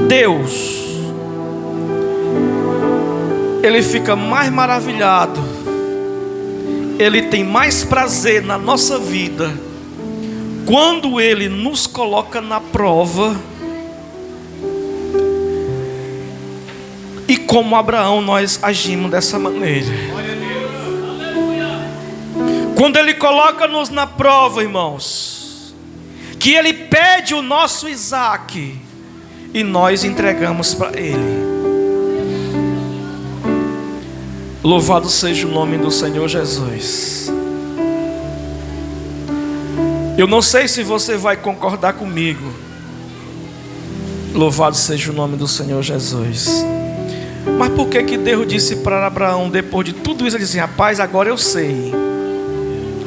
M: Deus, Ele fica mais maravilhado, Ele tem mais prazer na nossa vida quando Ele nos coloca na prova. E como Abraão nós agimos dessa maneira. Quando Ele coloca-nos na prova, irmãos, que Ele pede o nosso Isaque e nós entregamos para Ele. Louvado seja o nome do Senhor Jesus. Eu não sei se você vai concordar comigo. Louvado seja o nome do Senhor Jesus. Mas por que Deus disse para Abraão, depois de tudo isso, Ele disse: rapaz, agora eu sei.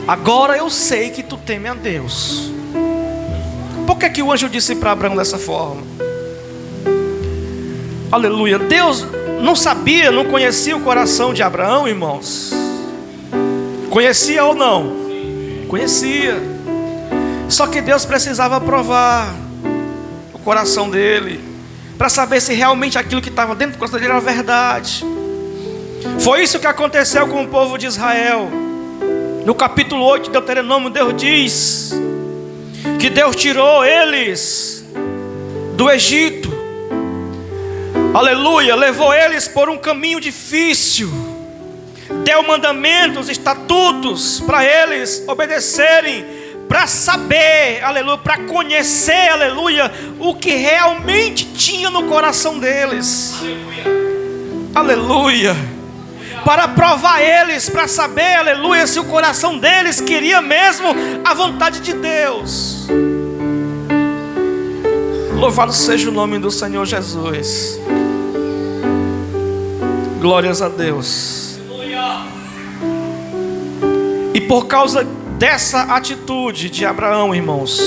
M: Agora eu sei que tu teme a Deus. Por que o anjo disse para Abraão dessa forma? Aleluia. Deus não sabia, não conhecia o coração de Abraão, irmãos? Conhecia ou não? Conhecia. Só que Deus precisava provar o coração dele, para saber se realmente aquilo que estava dentro do coração dele era verdade. Foi isso que aconteceu com o povo de Israel. No capítulo 8 de Deuteronômio, Deus diz que Deus tirou eles do Egito. Aleluia, levou eles por um caminho difícil, deu mandamentos, estatutos para eles obedecerem, para saber, aleluia, para conhecer, aleluia, o que realmente tinha no coração deles. Aleluia. Para provar eles, para saber, aleluia, se o coração deles queria mesmo a vontade de Deus. Louvado seja o nome do Senhor Jesus. Glórias a Deus. E por causa dessa atitude de Abraão, irmãos,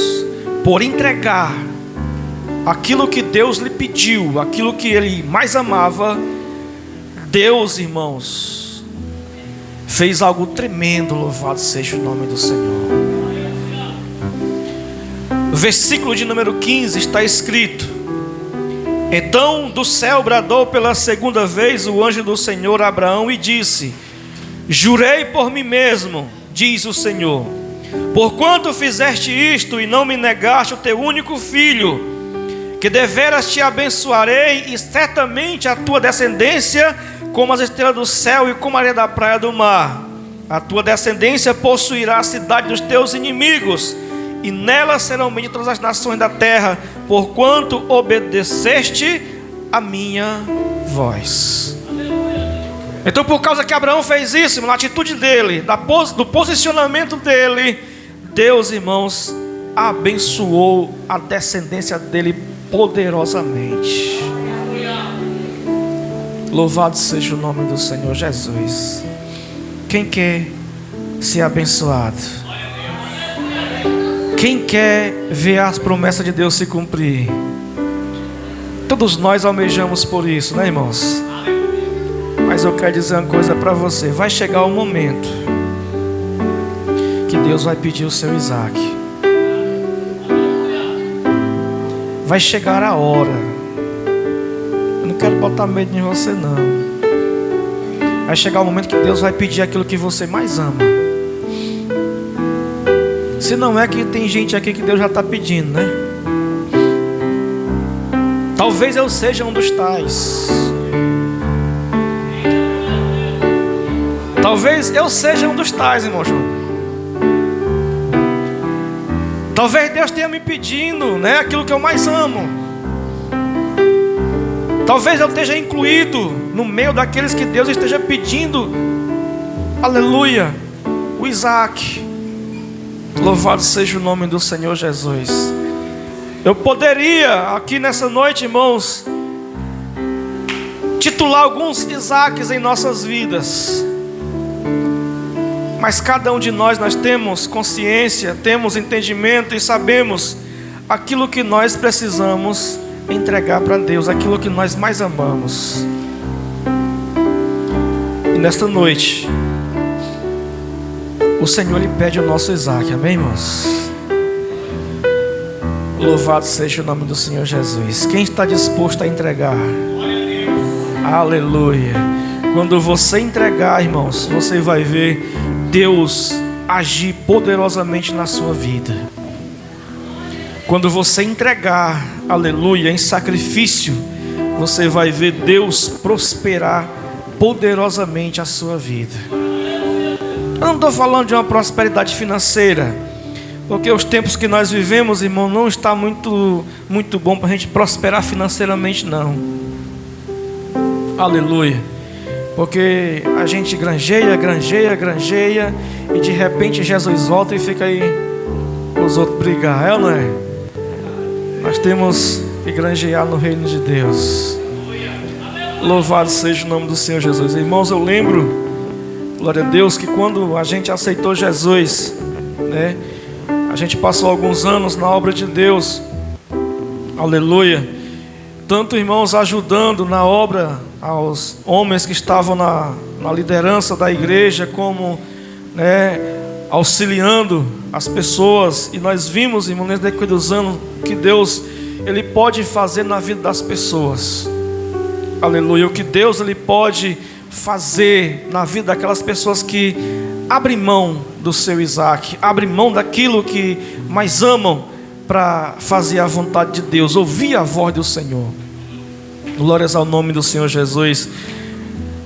M: por entregar aquilo que Deus lhe pediu, aquilo que ele mais amava, Deus, irmãos, fez algo tremendo. Louvado seja o nome do Senhor. No versículo de número 15 está escrito: então do céu bradou pela segunda vez o anjo do Senhor a Abraão e disse: jurei por mim mesmo, diz o Senhor, porquanto fizeste isto e não me negaste o teu único filho, que deveras te abençoarei, e certamente a tua descendência como as estrelas do céu e como a areia da praia do mar. A tua descendência possuirá a cidade dos teus inimigos, e nela serão benditas todas as nações da terra, porquanto obedeceste a minha voz. Então, por causa que Abraão fez isso, na atitude dele, do posicionamento dele, Deus, irmãos, abençoou a descendência dele poderosamente. Louvado seja o nome do Senhor Jesus. Quem quer ser abençoado? Quem quer ver as promessas de Deus se cumprir? Todos nós almejamos por isso, né, irmãos? Mas eu quero dizer uma coisa para você: vai chegar o momento que Deus vai pedir o seu Isaque. Vai chegar a hora. Eu não quero botar medo em você, não. Vai chegar o momento que Deus vai pedir aquilo que você mais ama. Se não é que tem gente aqui que Deus já está pedindo, né? Talvez eu seja um dos tais. Talvez eu seja um dos tais, irmão João. Talvez Deus tenha me pedindo, né, aquilo que eu mais amo. Talvez eu esteja incluído no meio daqueles que Deus esteja pedindo, aleluia, o Isaque. Louvado seja o nome do Senhor Jesus. Eu poderia aqui nessa noite, irmãos, titular alguns Isaques em nossas vidas, mas cada um de nós temos consciência, temos entendimento e sabemos aquilo que nós precisamos entregar para Deus, aquilo que nós mais amamos. E nesta noite o Senhor lhe pede o nosso Isaque, amém, irmãos? Louvado seja o nome do Senhor Jesus. Quem está disposto a entregar? Aleluia. Quando você entregar, irmãos, você vai ver Deus agir poderosamente na sua vida. Quando você entregar, aleluia, em sacrifício, você vai ver Deus prosperar poderosamente a sua vida. Eu não estou falando de uma prosperidade financeira, porque os tempos que nós vivemos, irmão, não está muito bom para a gente prosperar financeiramente, não. Aleluia. Porque a gente granjeia, e de repente Jesus volta e fica aí os outros brigar, é ou não é? Nós temos que granjear no reino de Deus. Louvado seja o nome do Senhor Jesus. Irmãos, eu lembro, glória a Deus, que quando a gente aceitou Jesus, né, a gente passou alguns anos na obra de Deus. Aleluia. Tanto, irmãos, ajudando na obra aos homens que estavam na liderança da igreja, como, né, auxiliando as pessoas. E nós vimos, irmãos, nesse decorrer dos anos, que Deus, Ele pode fazer na vida das pessoas. Aleluia. O que Deus, Ele pode fazer na vida daquelas pessoas que abrem mão do seu Isaac, abrem mão daquilo que mais amam, para fazer a vontade de Deus, ouvir a voz do Senhor. Glórias ao nome do Senhor Jesus.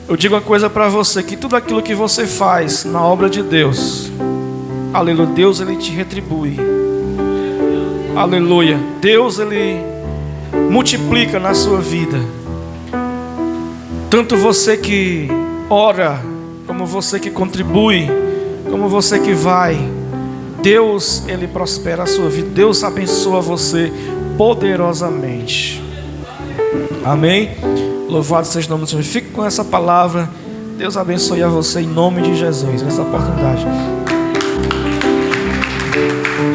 M: Eu digo uma coisa para você, que tudo aquilo que você faz na obra de Deus, aleluia, Deus, Ele te retribui. Aleluia. Deus, Ele multiplica na sua vida. Tanto você que ora, como você que contribui, como você que vai, Deus, Ele prospera a sua vida. Deus abençoa você poderosamente. Amém? Louvado seja o nome do Senhor. Fique com essa palavra. Deus abençoe a você em nome de Jesus, nessa oportunidade.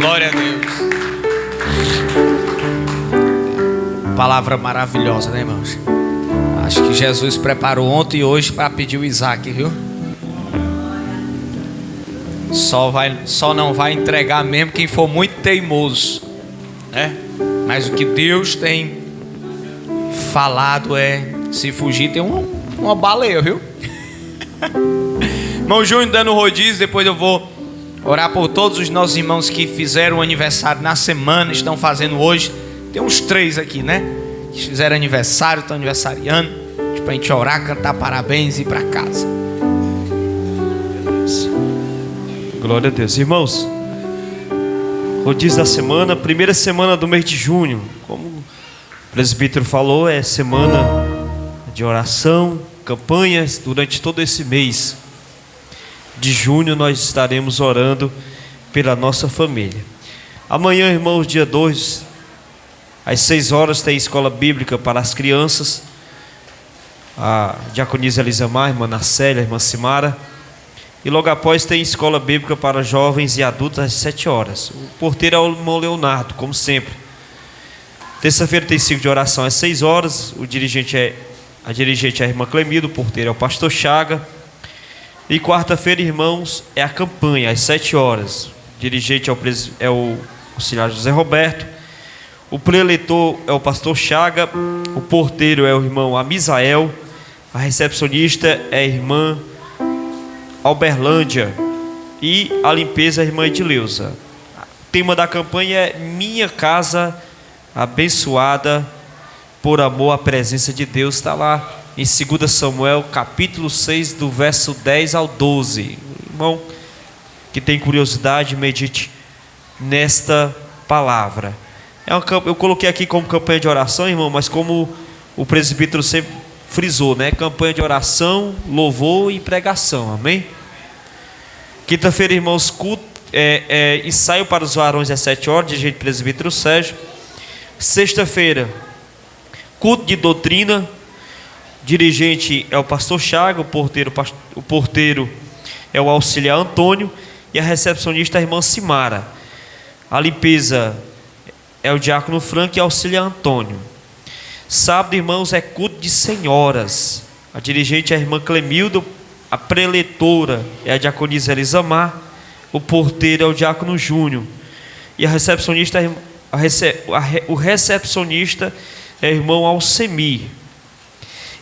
B: Glória a Deus. Palavra maravilhosa, né, irmãos? Acho que Jesus preparou ontem e hoje para pedir o Isaac, viu? Só não vai entregar mesmo quem for muito teimoso, né? Mas o que Deus tem falado é: se fugir tem uma baleia, viu? Irmão Júnior dando rodízio. Depois eu vou orar por todos os nossos irmãos que fizeram aniversário na semana, estão fazendo hoje. Tem uns 3 aqui, né? Que fizeram aniversário, estão aniversariando, pra gente orar, cantar parabéns e ir para casa.
C: Glória a Deus. Irmãos, rodízio da semana, primeira semana do mês de junho. Como o presbítero falou, é semana de oração, campanhas. Durante todo esse mês de junho nós estaremos orando pela nossa família. Amanhã, irmãos, dia 2, às 6 horas, tem escola bíblica para as crianças. A diaconisa Elisamar, a irmã Nacélia, a irmã Simara. E logo após tem escola bíblica para jovens e adultos às 7 horas. O porteiro é o irmão Leonardo, como sempre. Terça-feira tem ciclo de oração às 6 horas. A dirigente é a irmã Clemilda, o porteiro é o pastor Chaga. E quarta-feira, irmãos, é a campanha às 7 horas. O dirigente é o auxiliar José Roberto. O preletor é o pastor Chaga. O porteiro é o irmão Amisael. A recepcionista é a irmã Alberlândia. E a limpeza é a irmã Edileuza. O tema da campanha é Minha Casa Abençoada por Amor à Presença de Deus. Está lá em 2 Samuel, capítulo 6, do verso 10 ao 12. Irmão que tem curiosidade, medite nesta palavra. Eu coloquei aqui como campanha de oração, irmão, mas como o presbítero sempre frisou, né? Campanha de oração, louvor e pregação, amém? Quinta-feira, irmãos, culto, ensaio para os varões às 7 horas, dirigente presbítero Sérgio. Sexta-feira, culto de doutrina, dirigente é o pastor Chaga, o porteiro é o auxiliar Antônio e a recepcionista é a irmã Simara. A limpeza é o diácono Franco e auxiliar Antônio. Sábado, irmãos, é culto de senhoras. A dirigente é a irmã Clemilda, a preletora é a diaconisa Elisamar, o porteiro é o diácono Júnior e a recepcionista o recepcionista é o irmão Alcemir.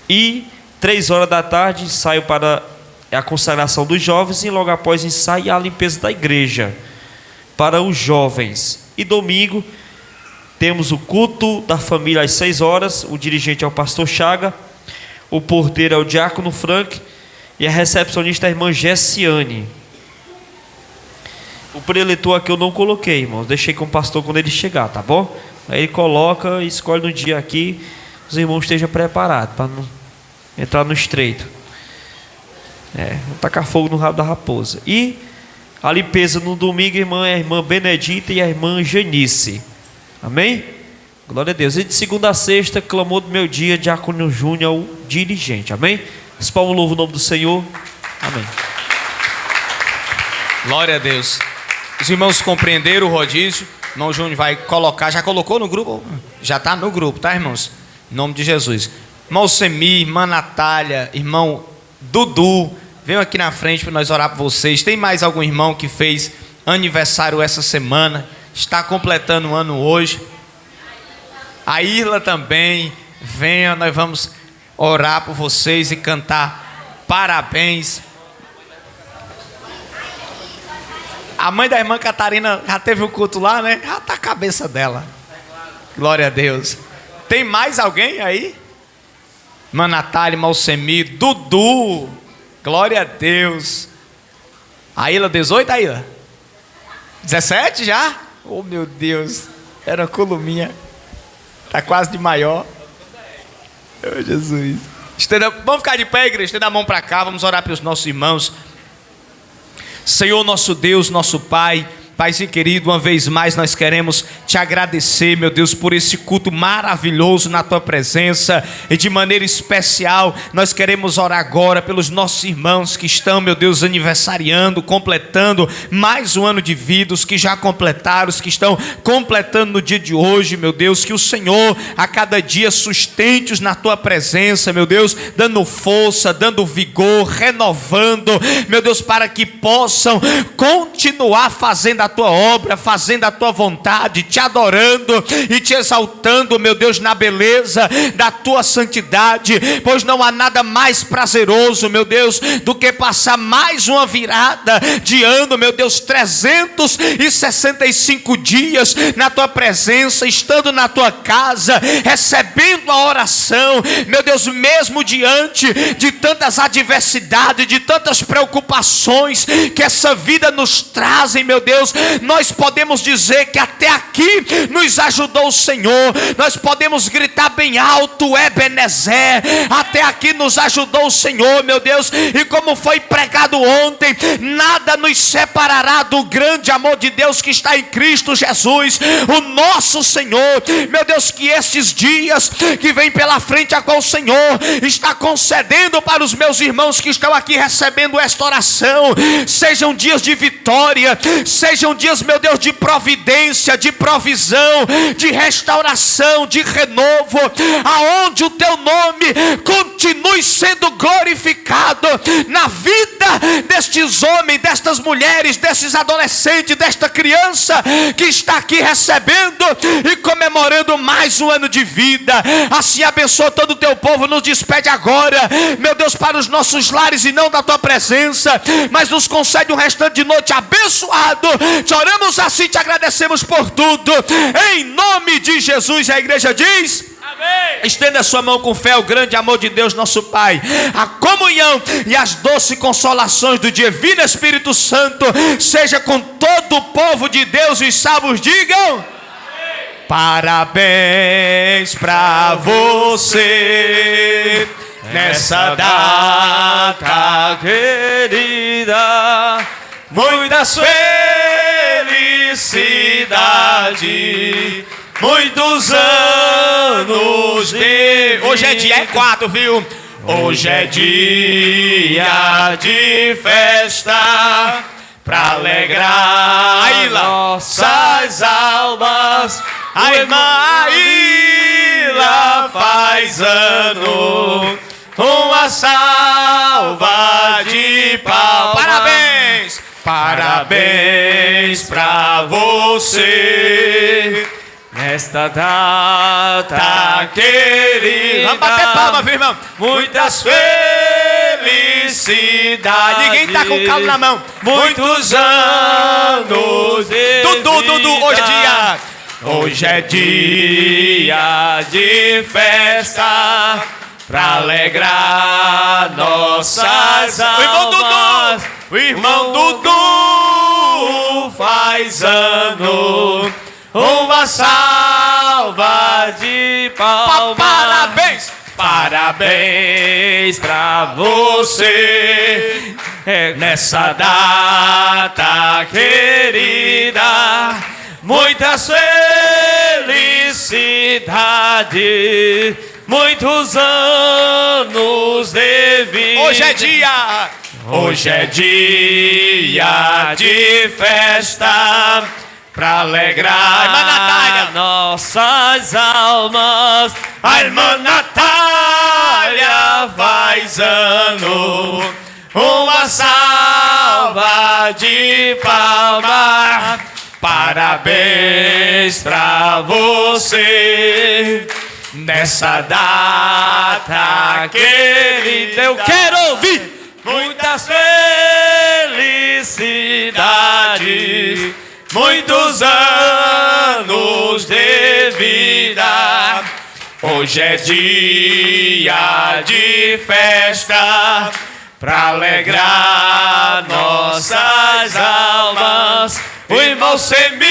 C: E 3 horas da tarde ensaio para a consagração dos jovens, e logo após ensaio a limpeza da igreja para os jovens. E domingo temos o culto da família às 6 horas, o dirigente é o pastor Chaga, o porteiro é o diácono Frank e a recepcionista é a irmã Gessiane. O preletor aqui eu não coloquei, irmãos, deixei com o pastor quando ele chegar, tá bom? Aí ele coloca e escolhe no dia aqui, os irmãos estejam preparados para não entrar no estreito. Não tacar fogo no rabo da raposa. E a limpeza no domingo, irmã, é a irmã Benedita e a irmã Janice. Amém? Glória a Deus. E de segunda a sexta, clamou do meu dia, diácono Júnior, o dirigente. Amém? Esse palmo louva o nome do Senhor. Amém.
B: Glória a Deus. Os irmãos compreenderam o rodízio. O irmão Júnior vai colocar, já colocou no grupo? Já está no grupo, tá, irmãos? Em nome de Jesus. Irmão Semir, irmã Natália, irmão Dudu, venham aqui na frente para nós orar por vocês. Tem mais algum irmão que fez aniversário essa semana, está completando um ano hoje? A Irla também, venha, nós vamos orar por vocês e cantar parabéns. A mãe da irmã Catarina já teve o culto lá, né? Já está a cabeça dela. Glória a Deus. Tem mais alguém aí? Irmã Natália, irmão Semir, Dudu. Glória a Deus. A Ilha 18, a Ilha? 17 já? Oh, meu Deus. Era uma columinha. Tá quase de maior. Oh, Jesus. Vamos ficar de pé, igreja. Estenda a mão para cá. Vamos orar pelos nossos irmãos. Senhor, nosso Deus, nosso Pai, Paizinho querido, uma vez mais nós queremos te agradecer, meu Deus, por esse culto maravilhoso na tua presença. E de maneira especial nós queremos orar agora pelos nossos irmãos que estão, meu Deus, aniversariando, completando mais um ano de vida, os que já completaram, os que estão completando no dia de hoje, meu Deus. Que o Senhor a cada dia sustente-os na tua presença, meu Deus, dando força, dando vigor, renovando, meu Deus, para que possam continuar fazendo a tua obra, fazendo a tua vontade, te adorando e te exaltando, meu Deus, na beleza da tua santidade, pois não há nada mais prazeroso, meu Deus, do que passar mais uma virada de ano, meu Deus, 365 dias na tua presença, estando na tua casa, recebendo a oração, meu Deus, mesmo diante de tantas adversidades, de tantas preocupações que essa vida nos trazem, meu Deus, nós podemos dizer que até aqui nos ajudou o Senhor. Nós podemos gritar bem alto, Ebenezer, até aqui nos ajudou o Senhor, meu Deus. E como foi pregado ontem, nada nos separará do grande amor de Deus que está em Cristo Jesus, o nosso Senhor. Meu Deus, que estes dias que vem pela frente, a qual o Senhor está concedendo para os meus irmãos que estão aqui recebendo esta oração, sejam dias de vitória, sejam dias, meu Deus, de providência, de provisão, de restauração, de renovo, aonde o teu nome continue sendo glorificado na vida destes homens, destas mulheres, desses adolescentes, desta criança que está aqui recebendo e comemorando mais um ano de vida. Assim abençoa todo o teu povo. Nos despede agora, meu Deus, para os nossos lares e não da tua presença, mas nos concede um restante de noite abençoado. Te oramos assim, te agradecemos por tudo, em nome de Jesus. A igreja diz amém. Estenda a sua mão com fé. O grande amor de Deus nosso Pai, a comunhão e as doces consolações do Divino Espírito Santo seja com todo o povo de Deus. E os salvos digam amém. Parabéns pra você nessa data querida, muitas felicidades, muitos anos de... Hoje é dia 4, viu? Hoje é dia de festa pra alegrar aí nossas almas. A irmã Aila faz ano, uma salva de palmas. Parabéns! Parabéns pra você
C: nesta data querida.
B: Vamos bater palma, viu, irmão?
C: Muitas felicidades.
B: Ninguém tá com o calo na mão.
C: Muitos anos.
B: Dudu, hoje é dia.
C: Hoje é dia de festa pra alegrar nossas almas.
B: O irmão
C: Dudu faz ano. Uma salva de palmas.
B: Parabéns!
C: Parabéns pra você nessa data querida. Muitas felicidades, muitos anos de vida.
B: Hoje é dia.
C: Hoje é dia de festa pra alegrar nossas almas. A irmã Natália faz ano. Uma salva de palmas. Parabéns pra você nessa data querida. Eu quero ouvir muitas felicidades, muitos anos de vida. Hoje é dia de festa pra alegrar nossas almas. O irmão Semi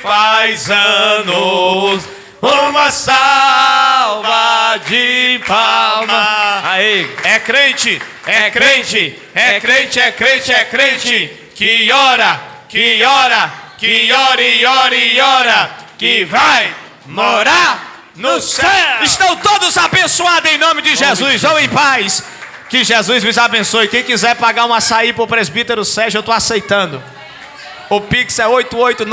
C: faz anos. Uma salva de palmas. Aí,
B: é crente,
C: é crente, é crente, é crente, é crente. Que ora, que ora, que ora e ora e ora. Que vai morar no céu.
B: Estão todos abençoados em nome de Jesus. Vão em paz. Que Jesus vos abençoe. Quem quiser pagar um açaí pro presbítero Sérgio, eu tô aceitando. O Pix é 889